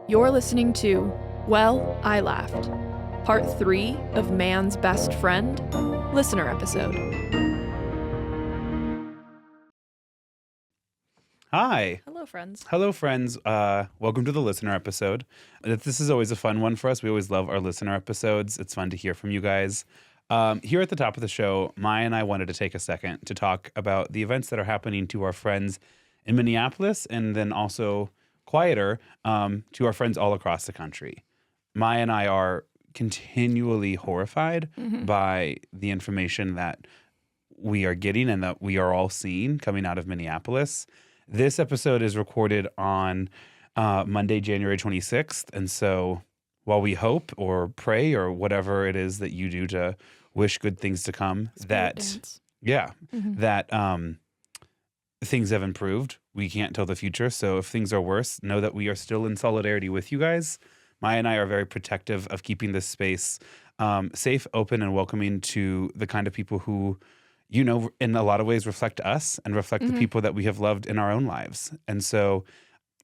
You're listening to Well, I Laughed, Part 3 of Man's Best Friend, listener episode. Hi. Hello, friends. Hello, friends. Welcome to the listener episode. This is always a fun one for us. We always love our listener episodes. It's fun to hear from you guys. Here at the top of the show, Maya and I wanted to take a second to talk about the events that are happening to our friends in Minneapolis and then also quieter to our friends all across the country. Maya and I are continually horrified by the information that we are getting and that we are all seeing coming out of Minneapolis. This episode is recorded on Monday, January 26th. And so while we hope or pray or whatever it is that you do to wish good things to come, that things have improved. We can't tell the future. So if things are worse, know that we are still in solidarity with you guys. Maya and I are very protective of keeping this space safe, open, and welcoming to the kind of people who, you know, in a lot of ways reflect us and reflect the people that we have loved in our own lives. And so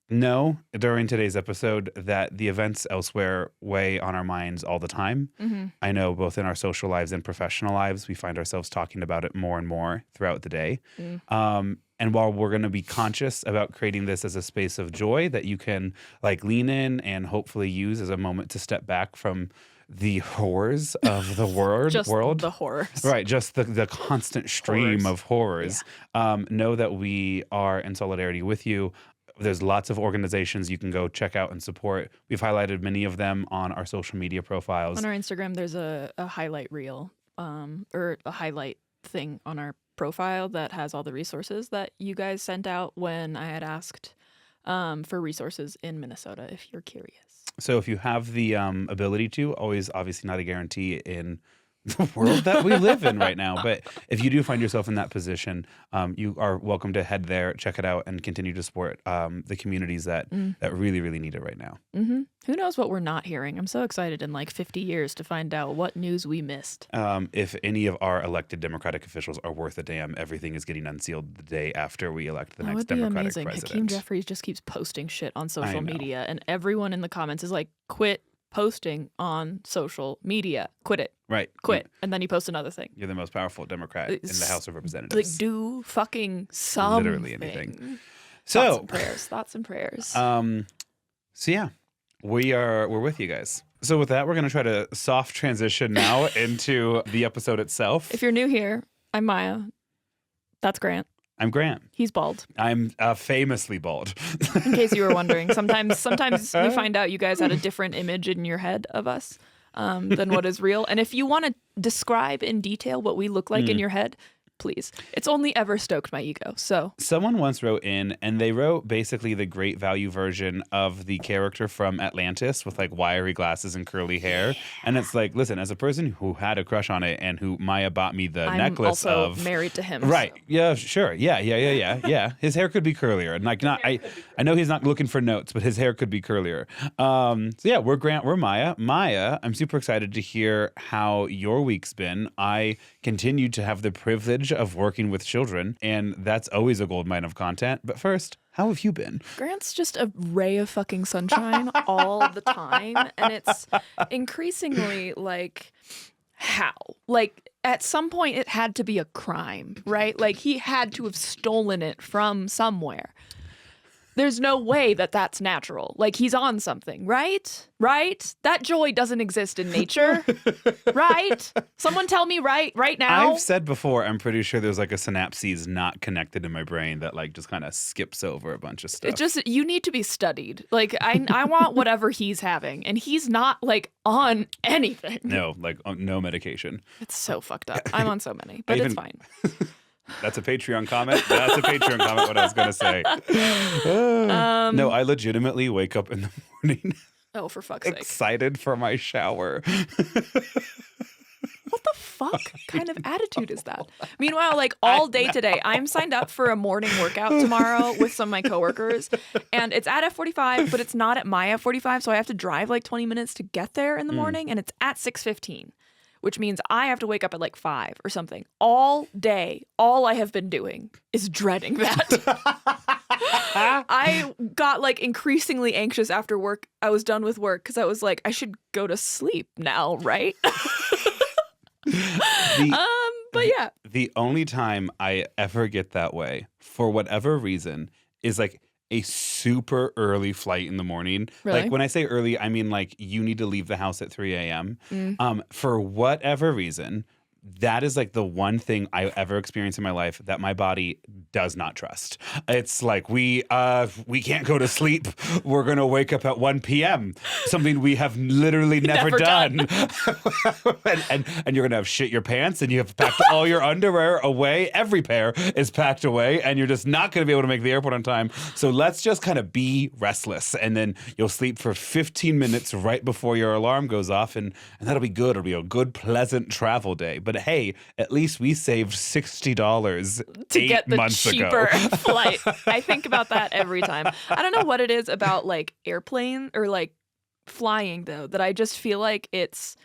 know during today's episode that the events elsewhere weigh on our minds all the time. I know both in our social lives and professional lives, we find ourselves talking about it more and more throughout the day. And while we're going to be conscious about creating this as a space of joy that you can like lean in and hopefully use as a moment to step back from the horrors of the world. Just the horrors. Right, just the constant stream of horrors. Yeah. Know that we are in solidarity with you. There's lots of organizations you can go check out and support. We've highlighted many of them on our social media profiles. On our Instagram, there's a highlight reel or a highlight thing on our profile that has all the resources that you guys sent out when I had asked for resources in Minnesota, if you're curious. So if you have the ability to, always obviously not a guarantee in the world that we live in right now. But if you do find yourself in that position, you are welcome to head there, check it out, and continue to support the communities that really, really need it right now. Who knows what we're not hearing? I'm so excited in like 50 years to find out what news we missed. If any of our elected Democratic officials are worth a damn, everything is getting unsealed the day after we elect the next Democratic president. Hakeem Jeffries just keeps posting shit on social media, and everyone in the comments is like, quit posting on social media. Quit it. Right. Quit. And then you post another thing. You're the most powerful Democrat in the House of Representatives. Like, do fucking something. Literally anything. So Thoughts and prayers. So yeah, we're with you guys. So with that, we're going to try to soft transition now into the episode itself. If you're new here, I'm Maya. That's Grant. I'm Grant. He's bald. I'm famously bald. In case you were wondering, sometimes we find out you guys had a different image in your head of us than what is real. And if you want to describe in detail what we look like in your head, please. It's only ever stoked my ego. So someone once wrote in, and they wrote basically the great value version of the character from Atlantis with like wiry glasses and curly hair. And it's like, listen, as a person who had a crush on it and who Maya bought me the necklace of. I'm also married to him. Right. So. Yeah, sure. Yeah. His hair could be curlier. And like I know he's not looking for notes, but his hair could be curlier. So yeah, we're Grant, we're Maya. Maya, I'm super excited to hear how your week's been. I continue to have the privilege of working with children, and that's always a goldmine of content. But first, how have you been? Grant's just a ray of fucking sunshine all the time, and it's increasingly like, how? Like, at some point it had to be a crime, right? Like, he had to have stolen it from somewhere. There's no way that that's natural. Like, he's on something, right? Right? That joy doesn't exist in nature, right? Someone tell me right now. I've said before, I'm pretty sure there's like a synapses not connected in my brain that like just kind of skips over a bunch of stuff. It just, you need to be studied. Like, I want whatever he's having, and he's not like on anything. No, like no medication. It's so fucked up. I'm on so many, but it's fine. That's a Patreon comment. That's a Patreon comment, what I was going to say. No, I legitimately wake up in the morning. Oh, for fuck's sake. Excited for my shower. What the fuck kind of attitude is that? Meanwhile, like all day today, I'm signed up for a morning workout tomorrow with some of my coworkers. And it's at F45, but it's not at my F45. So I have to drive like 20 minutes to get there in the morning. And it's at 6:15. Which means I have to wake up at like 5 or something. All day, all I have been doing is dreading that. I I got like increasingly anxious after work. I was done with work because I was like, I should go to sleep now, right? But yeah. The only time I ever get that way, for whatever reason, is like a super early flight in the morning. Really? Like when I say early, I mean like you need to leave the house at 3 a.m. Mm. For whatever reason, that is like the one thing I ever experienced in my life that my body does not trust. It's like we can't go to sleep. We're gonna wake up at 1 p.m. Something we have literally never done. and you're gonna have shit your pants, and you have packed all your underwear away. Every pair is packed away, and you're just not gonna be able to make the airport on time. So let's just kind of be restless, and then you'll sleep for 15 minutes right before your alarm goes off, and that'll be good. It'll be a good, pleasant travel day. But hey, at least we saved $60 to 8 get the months cheaper ago. flight. I think about that every time. I don't know what it is about like airplane or like flying though, that I just feel like it's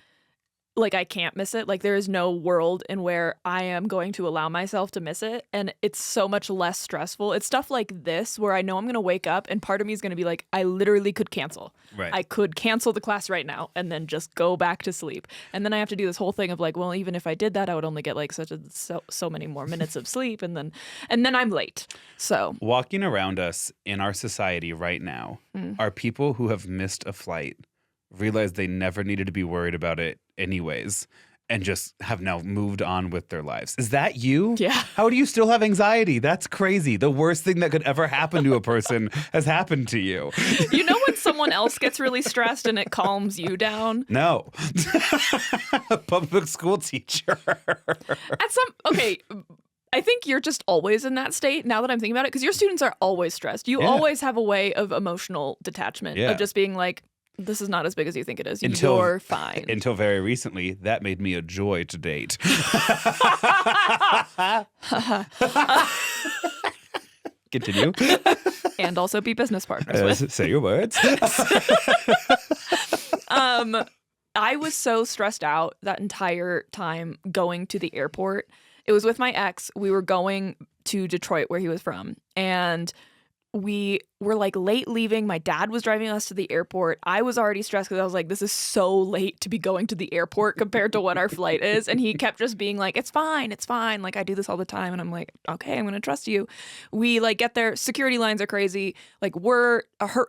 like I can't miss it. Like there is no world in where I am going to allow myself to miss it. And it's so much less stressful. It's stuff like this where I know I'm going to wake up and part of me is going to be like, I literally could cancel. Right. I could cancel the class right now and then just go back to sleep. And then I have to do this whole thing of like, well, even if I did that, I would only get like so many more minutes of sleep. And then I'm late. So Walking around us in our society right now are people who have missed a flight, realize they never needed to be worried about it anyways, and just have now moved on with their lives. Is that you? Yeah. How do you still have anxiety? That's crazy. The worst thing that could ever happen to a person has happened to you. You know when someone else gets really stressed and it calms you down? No. A public school teacher. Okay, I think you're just always in that state now that I'm thinking about it, because your students are always stressed. You always have a way of emotional detachment, of just being like, this is not as big as you think it is. You're fine. Until very recently, that made me a joy to date. Continue. And also be business partners with. Say your words. I was so stressed out that entire time going to the airport. It was with my ex. We were going to Detroit, where he was from. And we were like late leaving. My dad was driving us to the airport. I was already stressed because I was like, this is so late to be going to the airport compared to what our flight is. And he kept just being like, it's fine. It's fine. Like I do this all the time. And I'm like, okay, I'm going to trust you. We like get there. Security lines are crazy. Like we're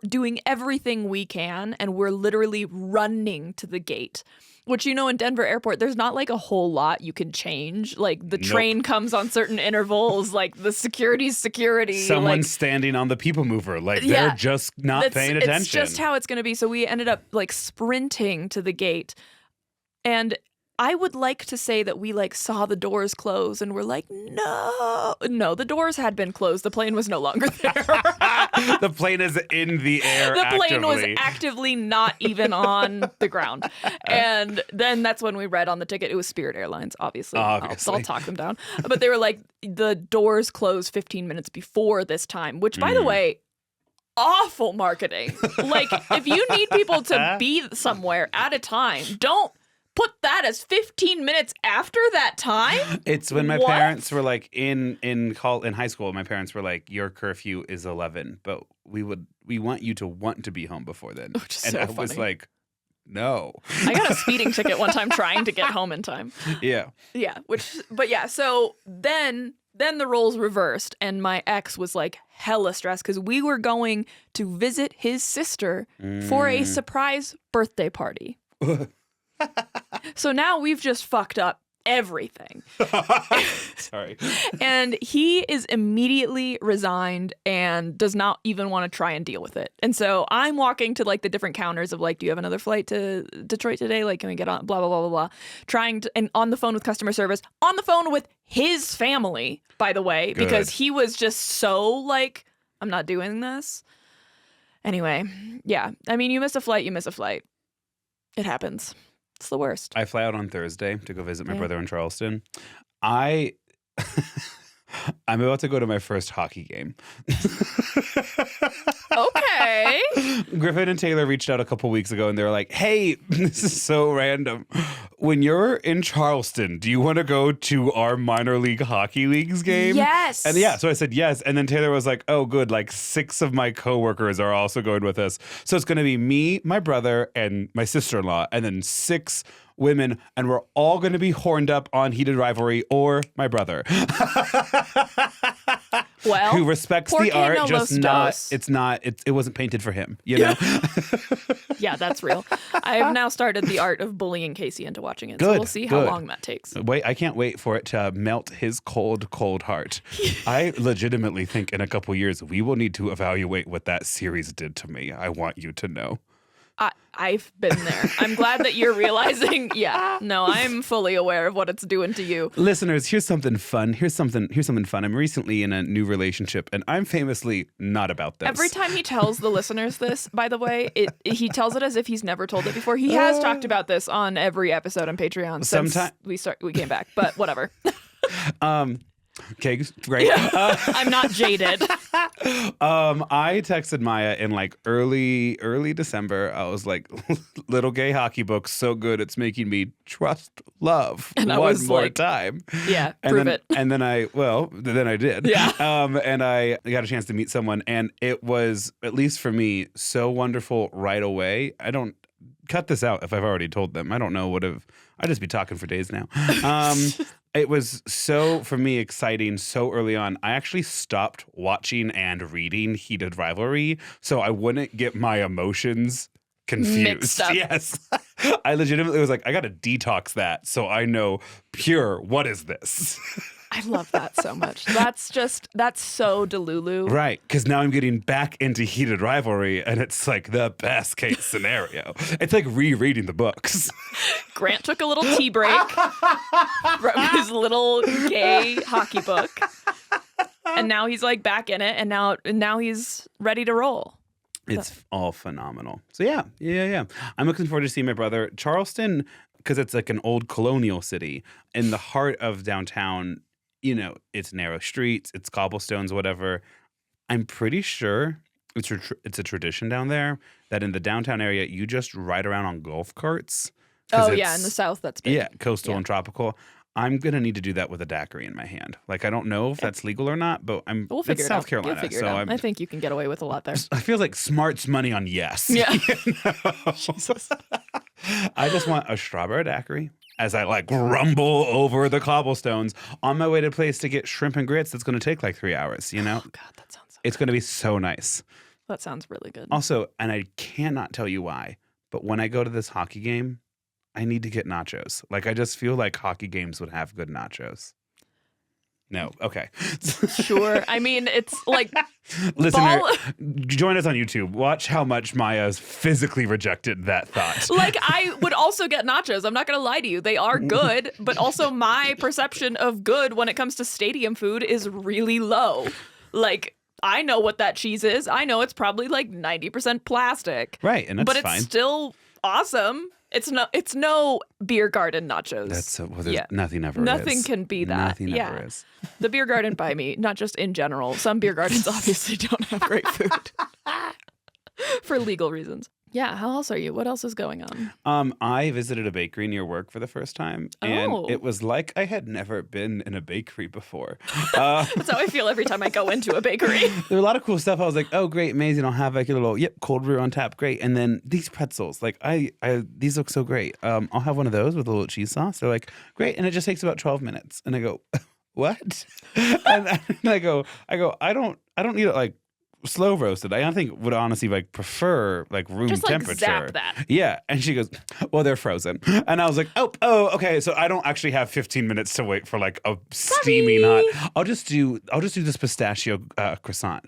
doing everything we can. And we're literally running to the gate. Which, you know, in Denver airport, there's not like a whole lot you can change. Like the train comes on certain intervals, like the security's security. Someone's standing on the people mover. Like they're just not paying attention. It's just how it's going to be. So we ended up like sprinting to the gate. And I would like to say that we like saw the doors close and we're like, no, the doors had been closed. The plane was no longer there. The plane is in the air. The plane was actively not even on the ground. And then that's when we read on the ticket, it was Spirit Airlines, obviously. I'll talk them down. But they were like, the doors closed 15 minutes before this time, which by the way, awful marketing. Like if you need people to be somewhere at a time, don't put that as 15 minutes after that time? It's when my parents were like in high school, my parents were like, your curfew is 11, but we want you to want to be home before then. Which is and so I funny. was like, no. I got a speeding ticket one time trying to get home in time. Yeah. Yeah, so then the roles reversed and my ex was like hella stressed because we were going to visit his sister for a surprise birthday party. So now we've just fucked up everything. Sorry. And he is immediately resigned and does not even want to try and deal with it. And so I'm walking to like the different counters of like, do you have another flight to Detroit today? Like, can we get on? Blah, blah, blah, blah, blah. And on the phone with customer service, on the phone with his family, by the way, because he was just so like, I'm not doing this. Anyway, yeah. I mean, you miss a flight, you miss a flight. It happens. It's the worst. I fly out on Thursday to go visit my brother in Charleston. I'm about to go to my first hockey game. Okay. Griffin and Taylor reached out a couple weeks ago and they were like, hey, this is so random. When you're in Charleston, do you want to go to our minor league hockey leagues game? Yes. And yeah, so I said yes. And then Taylor was like, oh, good. Like 6 of my coworkers are also going with us. So it's going to be me, my brother, and my sister-in-law, and then 6 women, and we're all going to be horned up on Heated Rivalry or my brother. Well, who respects the porque art, no just los not, dos. it's not, it wasn't painted for him, you know? Yeah, that's real. I have now started the art of bullying Casey into watching it. So Good, we'll see how good. long that takes. Wait, I can't wait for it to melt his cold, cold heart. I legitimately think in a couple years, we will need to evaluate what that series did to me. I want you to know. I've been there. I'm glad that you're realizing. Yeah, no, I'm fully aware of what it's doing to you. Listeners, here's something fun. Here's something fun. I'm recently in a new relationship, and I'm famously not about this. Every time he tells the listeners this, by the way, he tells it as if he's never told it before. He has talked about this on every episode on Patreon since we came back, but whatever. Okay, great. Yeah. I'm not jaded. I texted Maya in like early December. I was like, little gay hockey book, so good it's making me trust love and I one was more like, time. Yeah, And prove then, it. And then I did. Yeah. And I got a chance to meet someone, and it was, at least for me, so wonderful right away. I don't cut this out if I've already told them. I don't know I'd just be talking for days now. It was so, for me, exciting so early on. I actually stopped watching and reading Heated Rivalry so I wouldn't get my emotions confused. Mixed up. Yes. I legitimately was like, I got to detox that so I know pure, what is this? I love that so much. That's so Delulu. Right, because now I'm getting back into Heated Rivalry, and it's like the best case scenario. It's like rereading the books. Grant took a little tea break from his little gay hockey book, and now he's like back in it, and now he's ready to roll. It's all phenomenal. So yeah. I'm looking forward to seeing my brother. Charleston, because it's like an old colonial city in the heart of downtown. You know, it's narrow streets, it's cobblestones, whatever. I'm pretty sure it's a tradition down there that in the downtown area, you just ride around on golf carts. Oh, yeah, in the South, that's big. Yeah, coastal and tropical. I'm going to need to do that with a daiquiri in my hand. Like, I don't know if that's legal or not, but we'll figure it's it South out. Carolina. You'll figure so it out. I think you can get away with a lot there. I feel like smart's money on yes. Yeah. You know? Jesus. I just want a strawberry daiquiri as I like rumble over the cobblestones on my way to a place to get shrimp and grits that's going to take like 3 hours, you know? Oh, God, that sounds so It's going to be so nice. That sounds really good. Also, and I cannot tell you why, but when I go to this hockey game, I need to get nachos. Like, I just feel like hockey games would have good nachos. No. Okay. Sure. I mean, it's like Listener, join us on YouTube. Watch how much Maya's physically rejected that thought. Like, I would also get nachos. I'm not going to lie to you. They are good, but also my perception of good when it comes to stadium food is really low. Like, I know what that cheese is. I know it's probably like 90% plastic. Right, and that's but it's fine. Still awesome. It's no beer garden nachos. Nothing ever is. Nothing can be that. Nothing ever is. The beer garden by me, not just in general. Some beer gardens obviously don't have great food for legal reasons. Yeah, how else are you? What else is going on? I visited a bakery near work for the first time, and Oh. it was like I had never been in a bakery before. That's how I feel every time I go into a bakery. There were a lot of cool stuff. I was like, oh, great, amazing. I'll have like a little, cold brew on tap. Great. And then these pretzels, like these look so great. I'll have one of those with a little cheese sauce. They're like, great. And it just takes about 12 minutes. And I go, what? and I go, I don't need it like slow roasted. I think would honestly like prefer like room Just like temperature. zap that. Yeah. And she goes, well, they're frozen. And I was like, oh, okay. So I don't actually have 15 minutes to wait for like a steaming hot. I'll just do this pistachio croissant.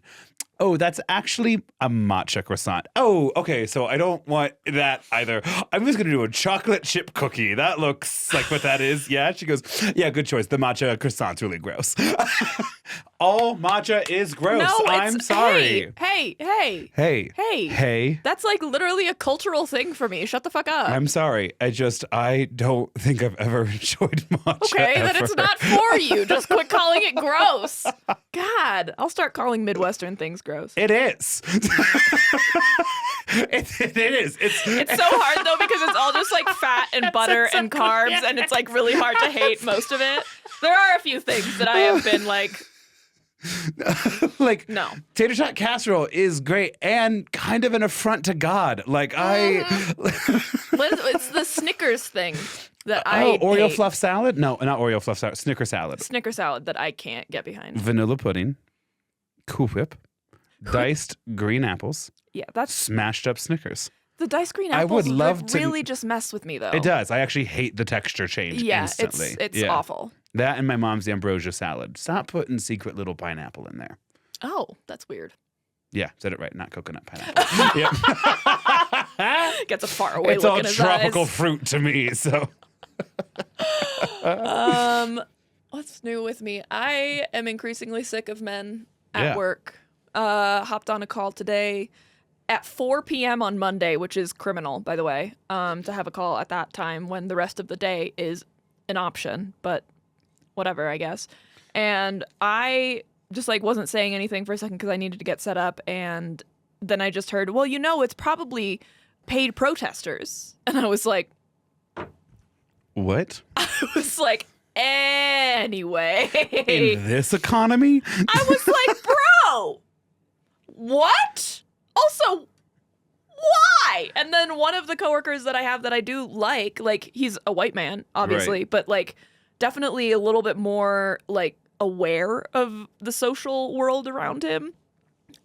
Oh, that's actually a matcha croissant. Oh, okay. So I don't want that either. I'm just going to do a chocolate chip cookie. That looks like what that is. Yeah. She goes, yeah, good choice. The matcha croissant's really gross. All matcha is gross. No, I'm sorry. Hey. That's like literally a cultural thing for me. Shut the fuck up. I'm sorry. I don't think I've ever enjoyed matcha. Okay, then it's not for you. Just quit calling it gross. God, I'll start calling Midwestern things gross. It is. It is. It's so hard though because it's all just like fat and butter and carbs, and it's like really hard to hate most of it. There are a few things that I have been like. Like no, tater tot casserole is great and kind of an affront to God. Like it's the Snickers thing that I Oreo hate. fluff salad? No, not Oreo fluff salad. Snicker salad. Snicker salad that I can't get behind. Vanilla pudding, Cool Whip, diced green apples. Yeah, that's smashed up Snickers. The diced green apples really just mess with me though. It does. I actually hate the texture change instantly. It's awful. That and my mom's ambrosia salad. Stop putting secret little pineapple in there. Oh, that's weird. Yeah, said it right. Not coconut pineapple. Yep. Gets a far away it's look all in his tropical eyes. fruit to me, so. What's new with me? I am increasingly sick of men at work. Hopped on a call today at 4 p.m. on Monday, which is criminal, by the way, to have a call at that time when the rest of the day is an option, but whatever, I guess. And I just like wasn't saying anything for a second because I needed to get set up. And then I just heard, well, it's probably paid protesters. And I was like, what? I was like, anyway. In this economy? I was like, bro, what? Also, why? And then one of the coworkers that I have that I do like he's a white man, obviously, but like definitely a little bit more like aware of the social world around him.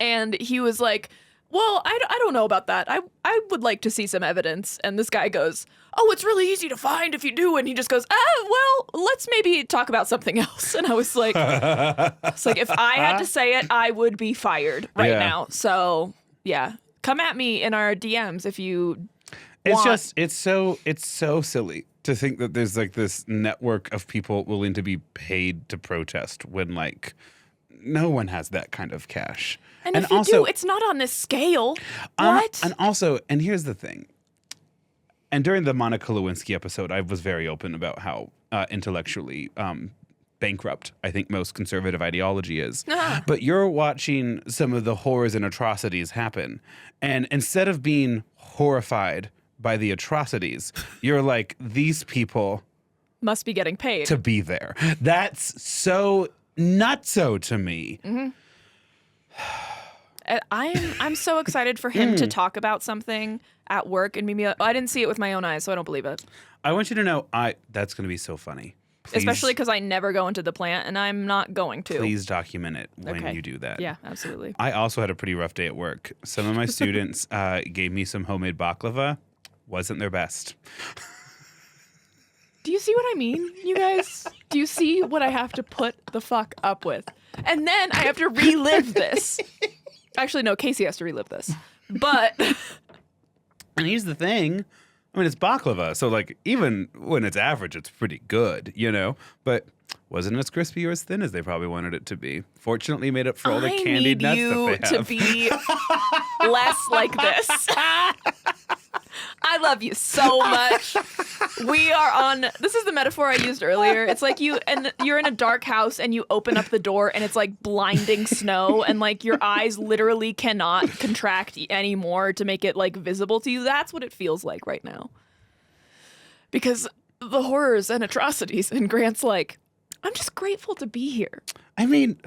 And he was like, well, I don't know about that. I would like to see some evidence. And this guy goes, oh, it's really easy to find if you do. And he just goes, well, let's maybe talk about something else. And I was like, if I had to say it, I would be fired right now. So yeah, come at me in our DMs if you want. It's so silly to think that there's like this network of people willing to be paid to protest when like no one has that kind of cash. And if you do, it's not on this scale. What? And here's the thing. And during the Monica Lewinsky episode, I was very open about how intellectually bankrupt I think most conservative ideology is. But you're watching some of the horrors and atrocities happen. And instead of being horrified by the atrocities, you're like, these people must be getting paid to be there. That's so nutso to me. Mm-hmm. I'm so excited for him to talk about something at work and maybe I didn't see it with my own eyes, so I don't believe it. I want you to know that's going to be so funny. Please, especially because I never go into the plant and I'm not going to. Please document it when you do that. Yeah, absolutely. I also had a pretty rough day at work. Some of my students gave me some homemade baklava. Wasn't their best. Do you see what I mean, you guys? Do you see what I have to put the fuck up with? And then I have to relive this. Actually, no, Casey has to relive this. But... And here's the thing. I mean, it's baklava, so like even when it's average, it's pretty good, But wasn't as crispy or as thin as they probably wanted it to be. Fortunately, made up for all the candied nuts that they have. I need you to be less like this. I love you so much. We are on, this is the metaphor I used earlier. It's like you're in a dark house and you open up the door and it's like blinding snow and like your eyes literally cannot contract anymore to make it like visible to you. That's what it feels like right now. Because the horrors and atrocities, and Grant's like, I'm just grateful to be here. I mean,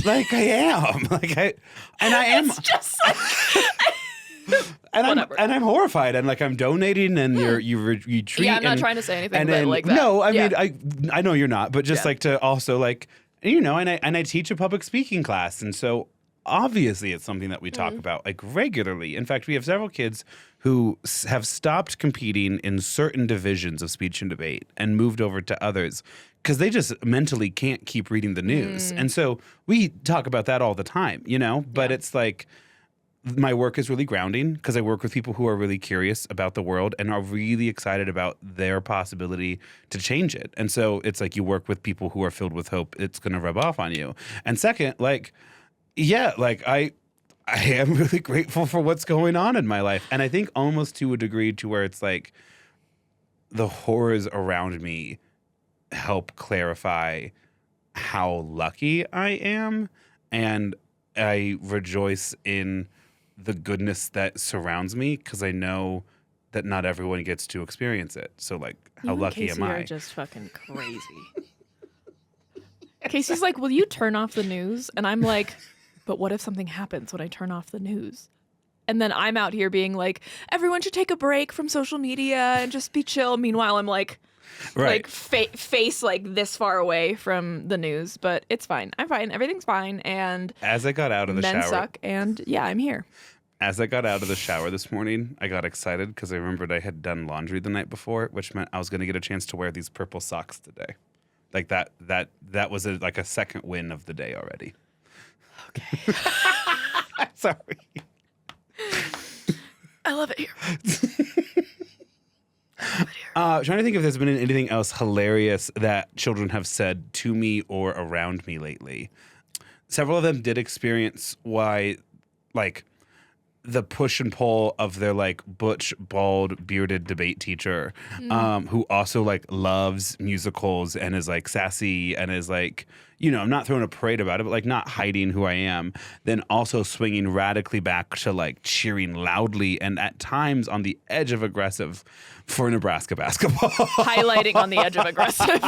like I am. I am. It's just like... I'm horrified, and like I'm donating, and you retreat. Yeah, I'm not trying to say anything like that. No, I mean I know you're not, but just like to also like and I teach a public speaking class, and so obviously it's something that we talk about like regularly. In fact, we have several kids who have stopped competing in certain divisions of speech and debate and moved over to others because they just mentally can't keep reading the news, and so we talk about that all the time, But it's like. my work is really grounding because I work with people who are really curious about the world and are really excited about their possibility to change it. And so it's like you work with people who are filled with hope. It's going to rub off on you. And second, like, yeah, like I am really grateful for what's going on in my life. And I think almost to a degree to where it's like the horrors around me help clarify how lucky I am. And I rejoice in the goodness that surrounds me because I know that not everyone gets to experience it. So, like, how lucky am I? You're just fucking crazy. Casey's like, will you turn off the news? And I'm like, but what if something happens when I turn off the news? And then I'm out here being like, everyone should take a break from social media and just be chill. Meanwhile, I'm like, like face like this far away from the news, but it's fine. I'm fine. Everything's fine. And as I got out of the men shower, suck, and yeah, I'm here. As I got out of the shower this morning, I got excited because I remembered I had done laundry the night before, which meant I was going to get a chance to wear these purple socks today. Like that was like a second win of the day already. Okay. Sorry. I love it here. Trying to think if there's been anything else hilarious that children have said to me or around me lately. Several of them did experience why, like, the push and pull of their like butch, bald, bearded debate teacher, who also like loves musicals and is like sassy and is like, you know, I'm not throwing a parade about it, but like not hiding who I am, then also swinging radically back to like cheering loudly and at times on the edge of aggressive for Nebraska basketball. Highlighting on the edge of aggressive.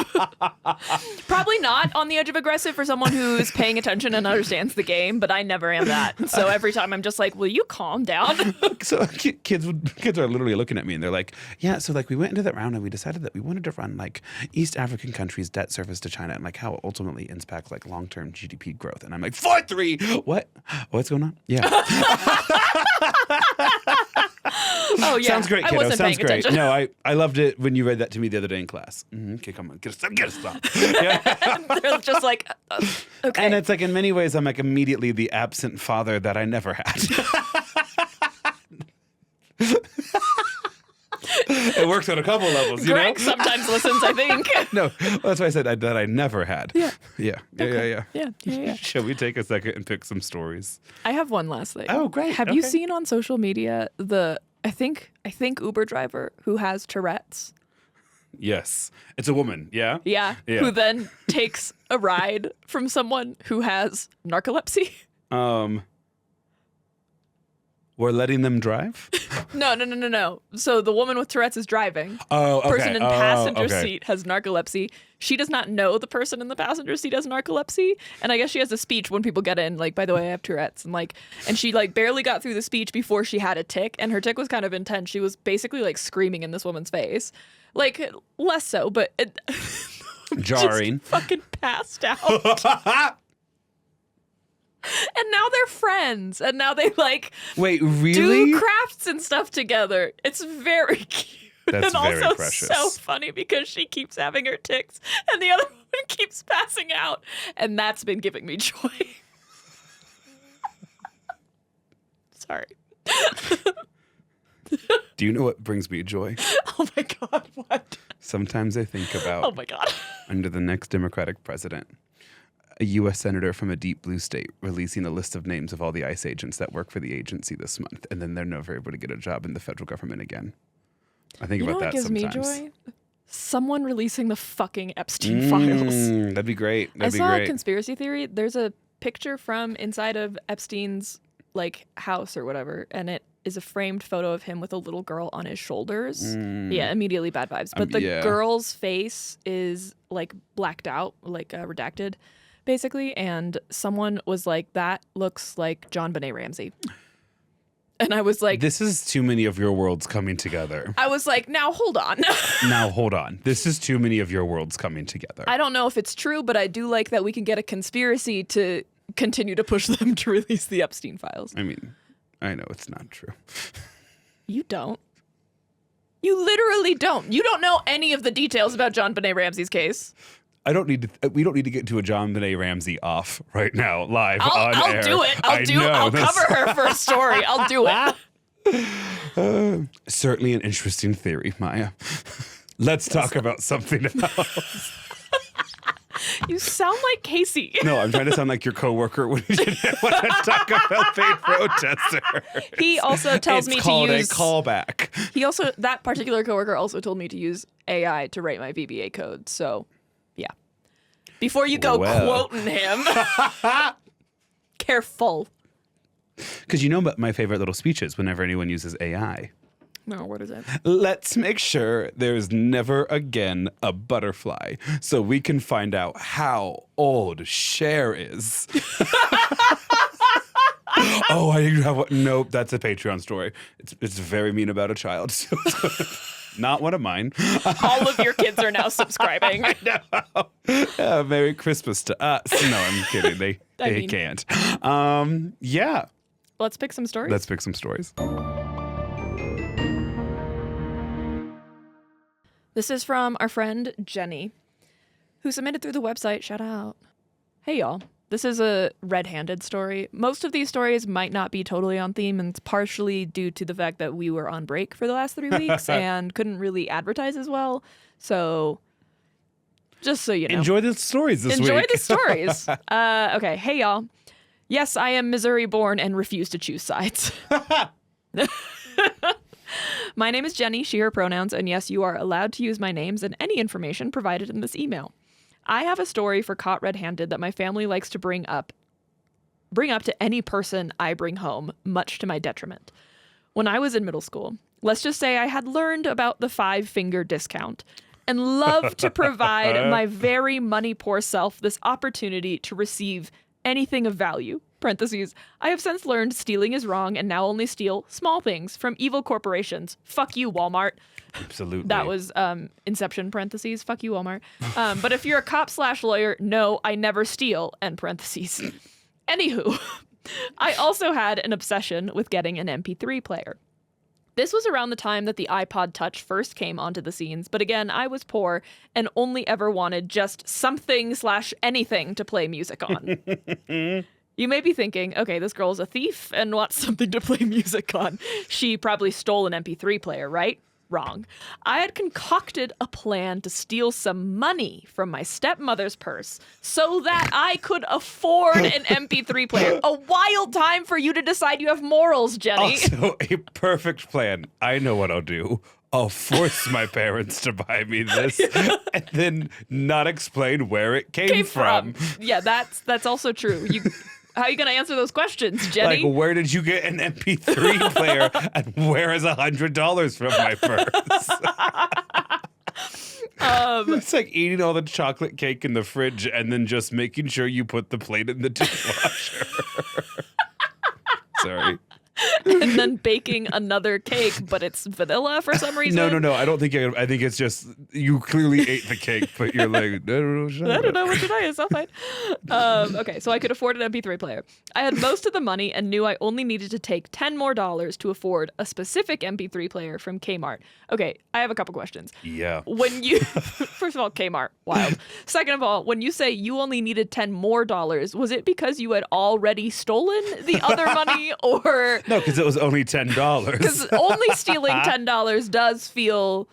Probably not on the edge of aggressive for someone who's paying attention and understands the game, but I never am that. So every time I'm just like, will you calm down? So kids are literally looking at me and they're like, yeah, so like we went into that round and we decided that we wanted to run like East African countries' debt service to China and like how it ultimately impacts like long-term GDP growth. And I'm like, 4-3. What? What's going on? Yeah. Oh, yeah. Sounds great, kiddo. I wasn't Sounds paying great. attention. No, I loved it when you read that to me the other day in class. Okay, come on. Get a stop. Yeah. They're just like, okay. And it's like in many ways I'm like immediately the absent father that I never had. It works on a couple levels, you Greg know? sometimes listens, I think. No, that's why I said that I never had. Yeah. Yeah. Shall we take a second and pick some stories? I have one last thing. Oh, great. Have you seen on social media I think Uber driver who has Tourette's? Yes. It's a woman, yeah? Yeah. Who then takes a ride from someone who has narcolepsy? We're letting them drive? No. So the woman with Tourette's is driving. Oh, okay. Person in passenger seat has narcolepsy. She does not know the person in the passenger seat has narcolepsy. And I guess she has a speech when people get in, like, by the way, I have Tourette's. And she like barely got through the speech before she had a tic. And her tic was kind of intense. She was basically like screaming in this woman's face. Like, less so, but jarring. Just fucking passed out. And now they're friends. And now they like wait, really? do crafts and stuff together. It's very cute. That's and very also precious. So funny because she keeps having her tics and the other woman keeps passing out. And that's been giving me joy. Sorry. Do you know what brings me joy? Oh my God, what? Sometimes I think about Oh my God. under the next Democratic president, a U.S. senator from a deep blue state releasing a list of names of all the ICE agents that work for the agency this month, and then they're never able to get a job in the federal government again. I think about that sometimes. You know what gives me joy? Someone releasing the fucking Epstein files. That'd be great. I saw a conspiracy theory. There's a picture from inside of Epstein's like house or whatever, and it is a framed photo of him with a little girl on his shoulders. Yeah, immediately bad vibes. But the girl's face is like blacked out, like redacted, basically. And someone was like, that looks like John Benet Ramsey. And I was like, this is too many of your worlds coming together. I was like, now hold on. Now hold on. This is too many of your worlds coming together. I don't know if it's true, but I do like that we can get a conspiracy to continue to push them to release the Epstein files. I mean, I know it's not true. You don't. You literally don't. You don't know any of the details about John Benet Ramsey's case. We don't need to get into a John Benet Ramsey off right now, live on air. I'll do it. I'll cover her for a story. I'll do it. Certainly an interesting theory, Maya. Let's talk about something else. You sound like Casey. No, I'm trying to sound like your coworker when you didn't want to talk about paid protesters. He also tells me to use a callback. That particular coworker also told me to use AI to write my VBA code. So, yeah. Before you go quoting him, careful. Because you know what my favorite little speech is whenever anyone uses AI. No, what is it? Let's make sure there's never again a butterfly so we can find out how old Cher is. Oh, I have one. Nope, that's a Patreon story. It's very mean about a child. Not one of mine. All of your kids are now subscribing. I know. Merry Christmas to us. No, I'm kidding. They can't. Yeah. Let's pick some stories. This is from our friend Jenni, who submitted through the website. Shout out. Hey, y'all. This is a red-handed story. Most of these stories might not be totally on theme, and it's partially due to the fact that we were on break for the last 3 weeks and couldn't really advertise as well. So, just so you know. Enjoy the stories this week. Enjoy the stories. Okay. Hey, y'all. Yes, I am Missouri-born and refuse to choose sides. My name is Jenni, she, her pronouns, and yes, you are allowed to use my names and any information provided in this email. I have a story for caught red-handed that my family likes to bring up to any person I bring home, much to my detriment. When I was in middle school, let's just say I had learned about the 5-finger discount and loved to provide my very money-poor self this opportunity to receive anything of value. Parentheses, I have since learned stealing is wrong and now only steal small things from evil corporations. Fuck you, Walmart. Absolutely. That was Inception, parentheses. Fuck you, Walmart. But if you're a cop/lawyer, no, I never steal, end parentheses. Anywho, I also had an obsession with getting an MP3 player. This was around the time that the iPod Touch first came onto the scenes, but again, I was poor and only ever wanted just something/anything to play music on. You may be thinking, okay, this girl is a thief and wants something to play music on. She probably stole an MP3 player, right? Wrong. I had concocted a plan to steal some money from my stepmother's purse so that I could afford an MP3 player. A wild time for you to decide you have morals, Jenni. Also, a perfect plan. I know what I'll do. I'll force my parents to buy me this and then not explain where it came from. Yeah, that's also true. How are you going to answer those questions, Jenni? Like, where did you get an MP3 player and where is $100 from my purse? It's like eating all the chocolate cake in the fridge and then just making sure you put the plate in the dishwasher. Sorry. And then baking another cake, but it's vanilla for some reason. No. I don't think. I think it's just you clearly ate the cake, but you're like, I don't know what did I? It's not fine. Okay, so I could afford an MP3 player. I had most of the money and knew I only needed to take $10 more to afford a specific MP3 player from Kmart. Okay, I have a couple questions. Yeah. When you first of all, Kmart, wild. Second of all, when you say you only needed $10 more, was it because you had already stolen the other money, or? No, because it was only $10. Because only stealing $10 does feel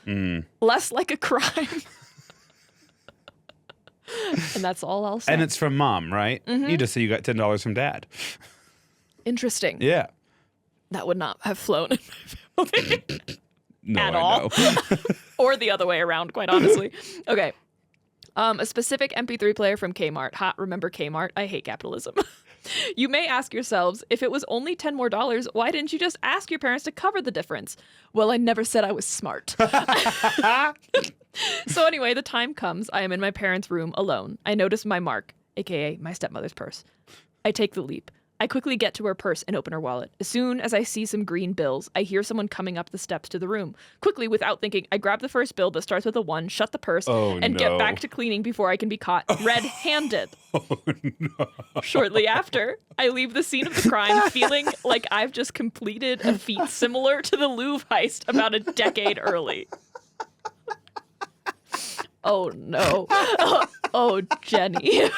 less like a crime. And that's all I'll say. And it's from mom, right? Mm-hmm. You just say you got $10 from dad. Interesting. Yeah. That would not have flown in my family. No, at all. Or the other way around, quite honestly. Okay. A specific MP3 player from Kmart. Hot, remember Kmart? I hate capitalism. You may ask yourselves, if it was only $10 more, why didn't you just ask your parents to cover the difference? Well, I never said I was smart. So anyway, the time comes. I am in my parents' room alone. I notice my mark, aka my stepmother's purse. I take the leap. I quickly get to her purse and open her wallet. As soon as I see some green bills, I hear someone coming up the steps to the room. Quickly, without thinking, I grab the first bill that starts with a 1, shut the purse, and get back to cleaning before I can be caught red-handed. Oh, no. Shortly after, I leave the scene of the crime feeling like I've just completed a feat similar to the Louvre heist about a decade early. Oh, no. Oh, Jenni.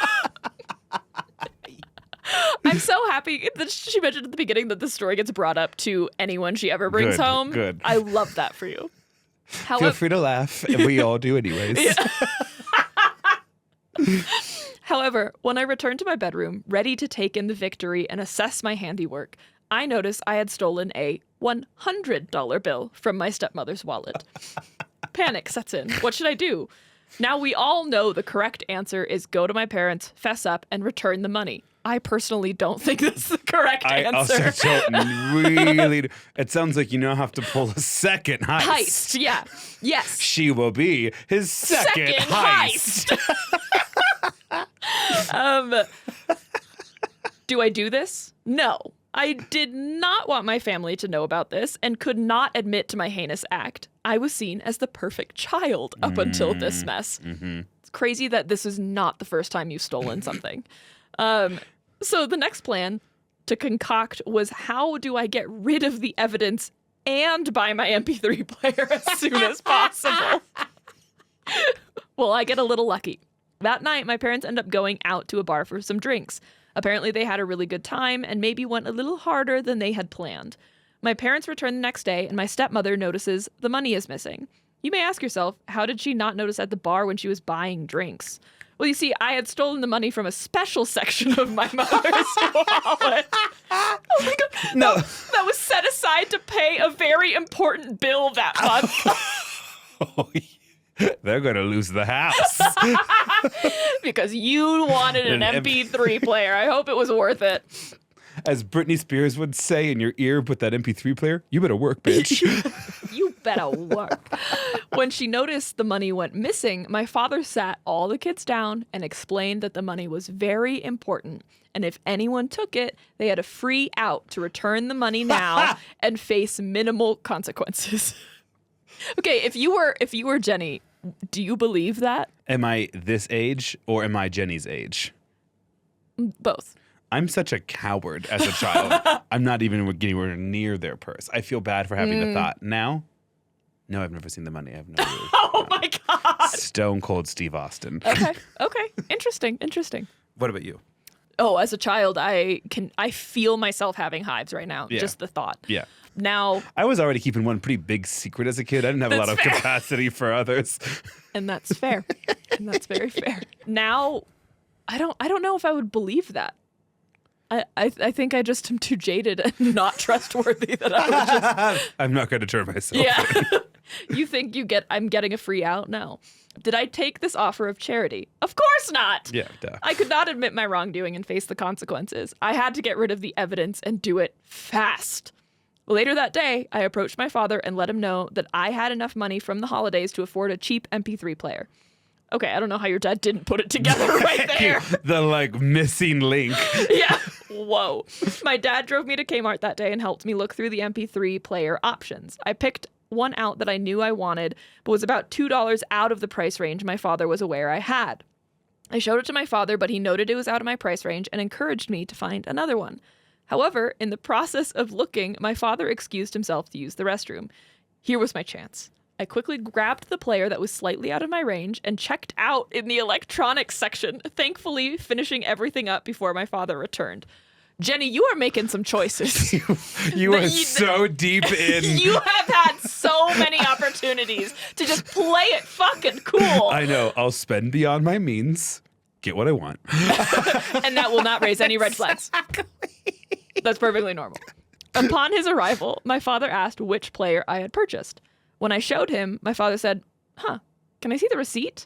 I'm so happy that she mentioned at the beginning that the story gets brought up to anyone she ever brings home. Good. I love that for you. Feel free to laugh, and we all do anyways. However, when I returned to my bedroom, ready to take in the victory and assess my handiwork, I noticed I had stolen a $100 bill from my stepmother's wallet. Panic sets in. What should I do? Now we all know the correct answer is go to my parents, fess up, and return the money. I personally don't think that's the correct answer. I also don't really. It sounds like you now have to pull a second heist. Yeah. Yes. She will be his second heist. Do I do this? No. I did not want my family to know about this and could not admit to my heinous act. I was seen as the perfect child up until this mess. Mm-hmm. It's crazy that this is not the first time you've stolen something. So the next plan to concoct was, how do I get rid of the evidence and buy my MP3 player as soon as possible? Well, I get a little lucky. That night, my parents end up going out to a bar for some drinks. Apparently, they had a really good time and maybe went a little harder than they had planned. My parents return the next day, and my stepmother notices the money is missing. You may ask yourself, how did she not notice at the bar when she was buying drinks? Well, you see, I had stolen the money from a special section of my mother's wallet. Oh my God. No. That was set aside to pay a very important bill that month. Oh, they're going to lose the house. Because you wanted an MP3 player. I hope it was worth it. As Britney Spears would say in your ear with that MP3 player, you better work, bitch. You better work. When she noticed the money went missing, my father sat all the kids down and explained that the money was very important. And if anyone took it, they had a free out to return the money now and face minimal consequences. Okay, if you were Jenni, do you believe that? Am I this age or am I Jenni's age? Both. I'm such a coward as a child. I'm not even getting anywhere near their purse. I feel bad for having the thought. Now, no, I've never seen the money. I have no idea. Oh my God. Stone cold Steve Austin. Okay. Interesting. What about you? Oh, as a child, I feel myself having hives right now. Yeah. Just the thought. Yeah. Now, I was already keeping one pretty big secret as a kid. I didn't have a lot of capacity for others. And that's fair. And that's very fair. Now, I don't know if I would believe that. I think I just am too jaded and not trustworthy that I would just... I'm not going to turn myself in. You think I'm getting a free out? No. Did I take this offer of charity? Of course not. Yeah, duh. I could not admit my wrongdoing and face the consequences. I had to get rid of the evidence and do it fast. Later that day, I approached my father and let him know that I had enough money from the holidays to afford a cheap MP3 player. Okay, I don't know how your dad didn't put it together right there. The, missing link. Yeah. Whoa. My dad drove me to Kmart that day and helped me look through the MP3 player options. I picked one out that I knew I wanted, but was about $2 out of the price range my father was aware I had. I showed it to my father, but he noted it was out of my price range and encouraged me to find another one. However, in the process of looking, my father excused himself to use the restroom. Here was my chance. I quickly grabbed the player that was slightly out of my range and checked out in the electronics section, thankfully finishing everything up before my father returned. Jenni, you are making some choices. You are so deep in. You have had so many opportunities to just play it fucking cool. I know. I'll spend beyond my means, get what I want. And that will not raise any red flags. That's perfectly normal. Upon his arrival, my father asked which player I had purchased. When I showed him, my father said, can I see the receipt?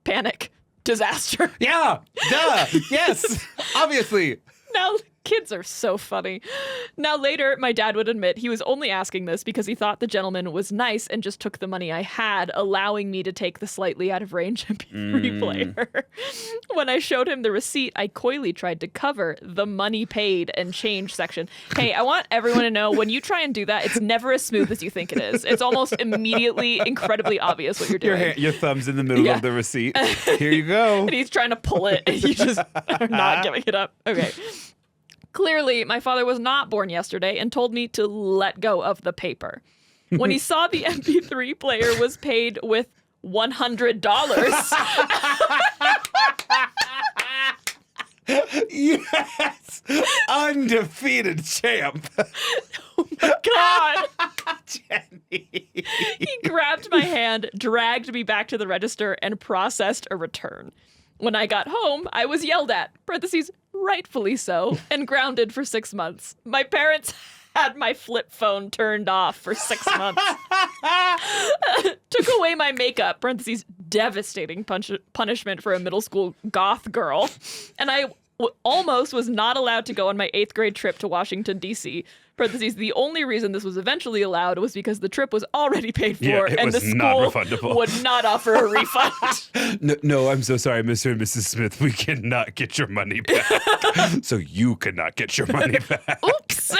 Panic. Disaster. Yeah. Duh. Yes. Obviously. Now, kids are so funny. Now, later, my dad would admit he was only asking this because he thought the gentleman was nice and just took the money I had, allowing me to take the slightly out of range MP3 player. When I showed him the receipt, I coyly tried to cover the money paid and change section. Hey, I want everyone to know when you try and do that, it's never as smooth as you think it is. It's almost immediately incredibly obvious what you're doing. Your thumb's in the middle of the receipt. Here you go. And he's trying to pull it, and you just are not giving it up. Okay. Clearly, my father was not born yesterday and told me to let go of the paper. When he saw the MP3 player was paid with $100, Yes! Undefeated champ. Oh my God. Jenni. He grabbed my hand, dragged me back to the register, and processed a return. When I got home, I was yelled at, parentheses, rightfully so, and grounded for 6 months. My parents had my flip phone turned off for 6 months. Took away my makeup, parentheses, devastating punishment for a middle school goth girl. And I almost was not allowed to go on my 8th grade trip to Washington, D.C. Parentheses, the only reason this was eventually allowed was because the trip was already paid for and the school would not offer a refund. No, I'm so sorry, Mr. and Mrs. Smith. We cannot get your money back. So you cannot get your money back. Oops.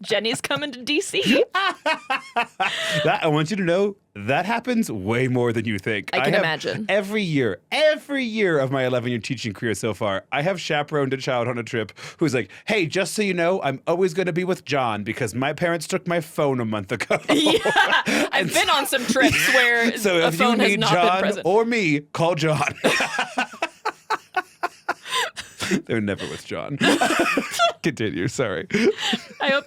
Jenni's coming to D.C. I want you to know that happens way more than you think. I can imagine. Every year of my 11-year teaching career so far, I have chaperoned a child on a trip who's like, hey, just so you know, I'm always going to be with John because my parents took my phone a month ago. Yeah, I've been on some trips where so a if phone you has need not John been present. or me, call John. They're never with John. Continue. Sorry. I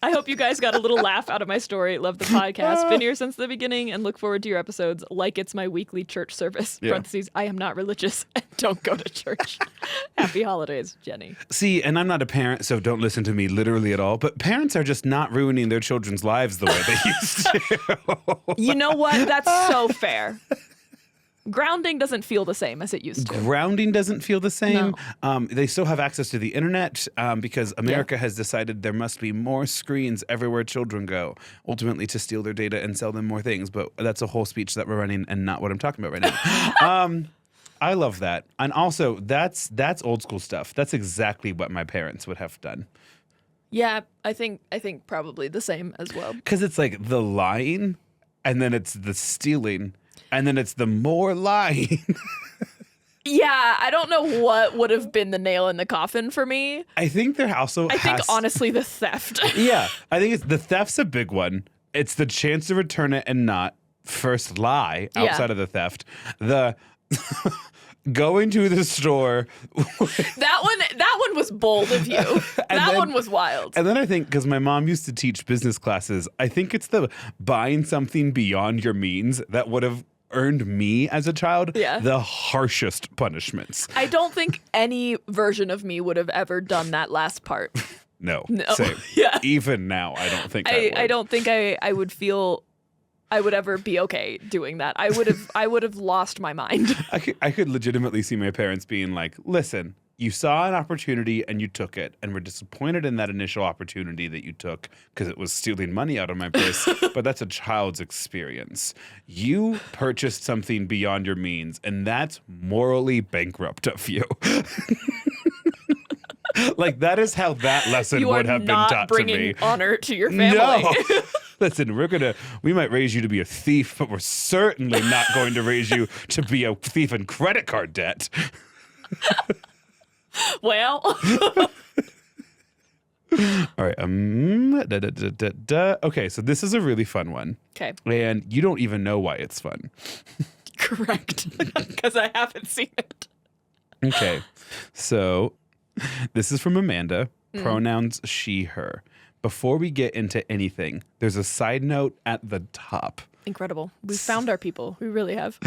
hope you guys got a little laugh out of my story. Love the podcast. Been here since the beginning and look forward to your episodes like it's my weekly church service. Yeah. Parentheses, I am not religious and don't go to church. Happy holidays, Jenni. See, and I'm not a parent, so don't listen to me literally at all, but parents are just not ruining their children's lives the way they used to. You know what? That's so fair. Grounding doesn't feel the same as it used to. Grounding doesn't feel the same. No. They still have access to the internet because America has decided there must be more screens everywhere children go, ultimately to steal their data and sell them more things. But that's a whole speech that we're running and not what I'm talking about right now. I love that. And also, that's old school stuff. That's exactly what my parents would have done. Yeah, I think probably the same as well. Because it's like the lying, and then it's the stealing, and then it's the more lying. Yeah, I don't know what would have been the nail in the coffin for me. I think there also I think honestly the theft. Yeah, I think the theft's a big one. It's the chance to return it and not first lie outside of the theft. The going to the store. That one was bold of you. That one was wild. And then I think, because my mom used to teach business classes, I think it's the buying something beyond your means that would have earned me as a child the harshest punishments. I don't think any version of me would have ever done that last part. No. Same. Yeah. Even now, I don't think I don't think I would feel I would ever be okay doing that. I would have lost my mind. I could legitimately see my parents being like, listen, you saw an opportunity and you took it, and were disappointed in that initial opportunity that you took because it was stealing money out of my purse, but that's a child's experience. You purchased something beyond your means, and that's morally bankrupt of you. Like, that is how that lesson would have been taught to me. You are not bringing honor to your family. No. Listen, we might raise you to be a thief, but we're certainly not going to raise you to be a thief in credit card debt. Well. All right. Okay, so this is a really fun one. Okay. And you don't even know why it's fun. Correct. Because I haven't seen it. Okay. So this is from Amanda. Pronouns she, her. Before we get into anything, there's a side note at the top. Incredible. We've found our people. We really have.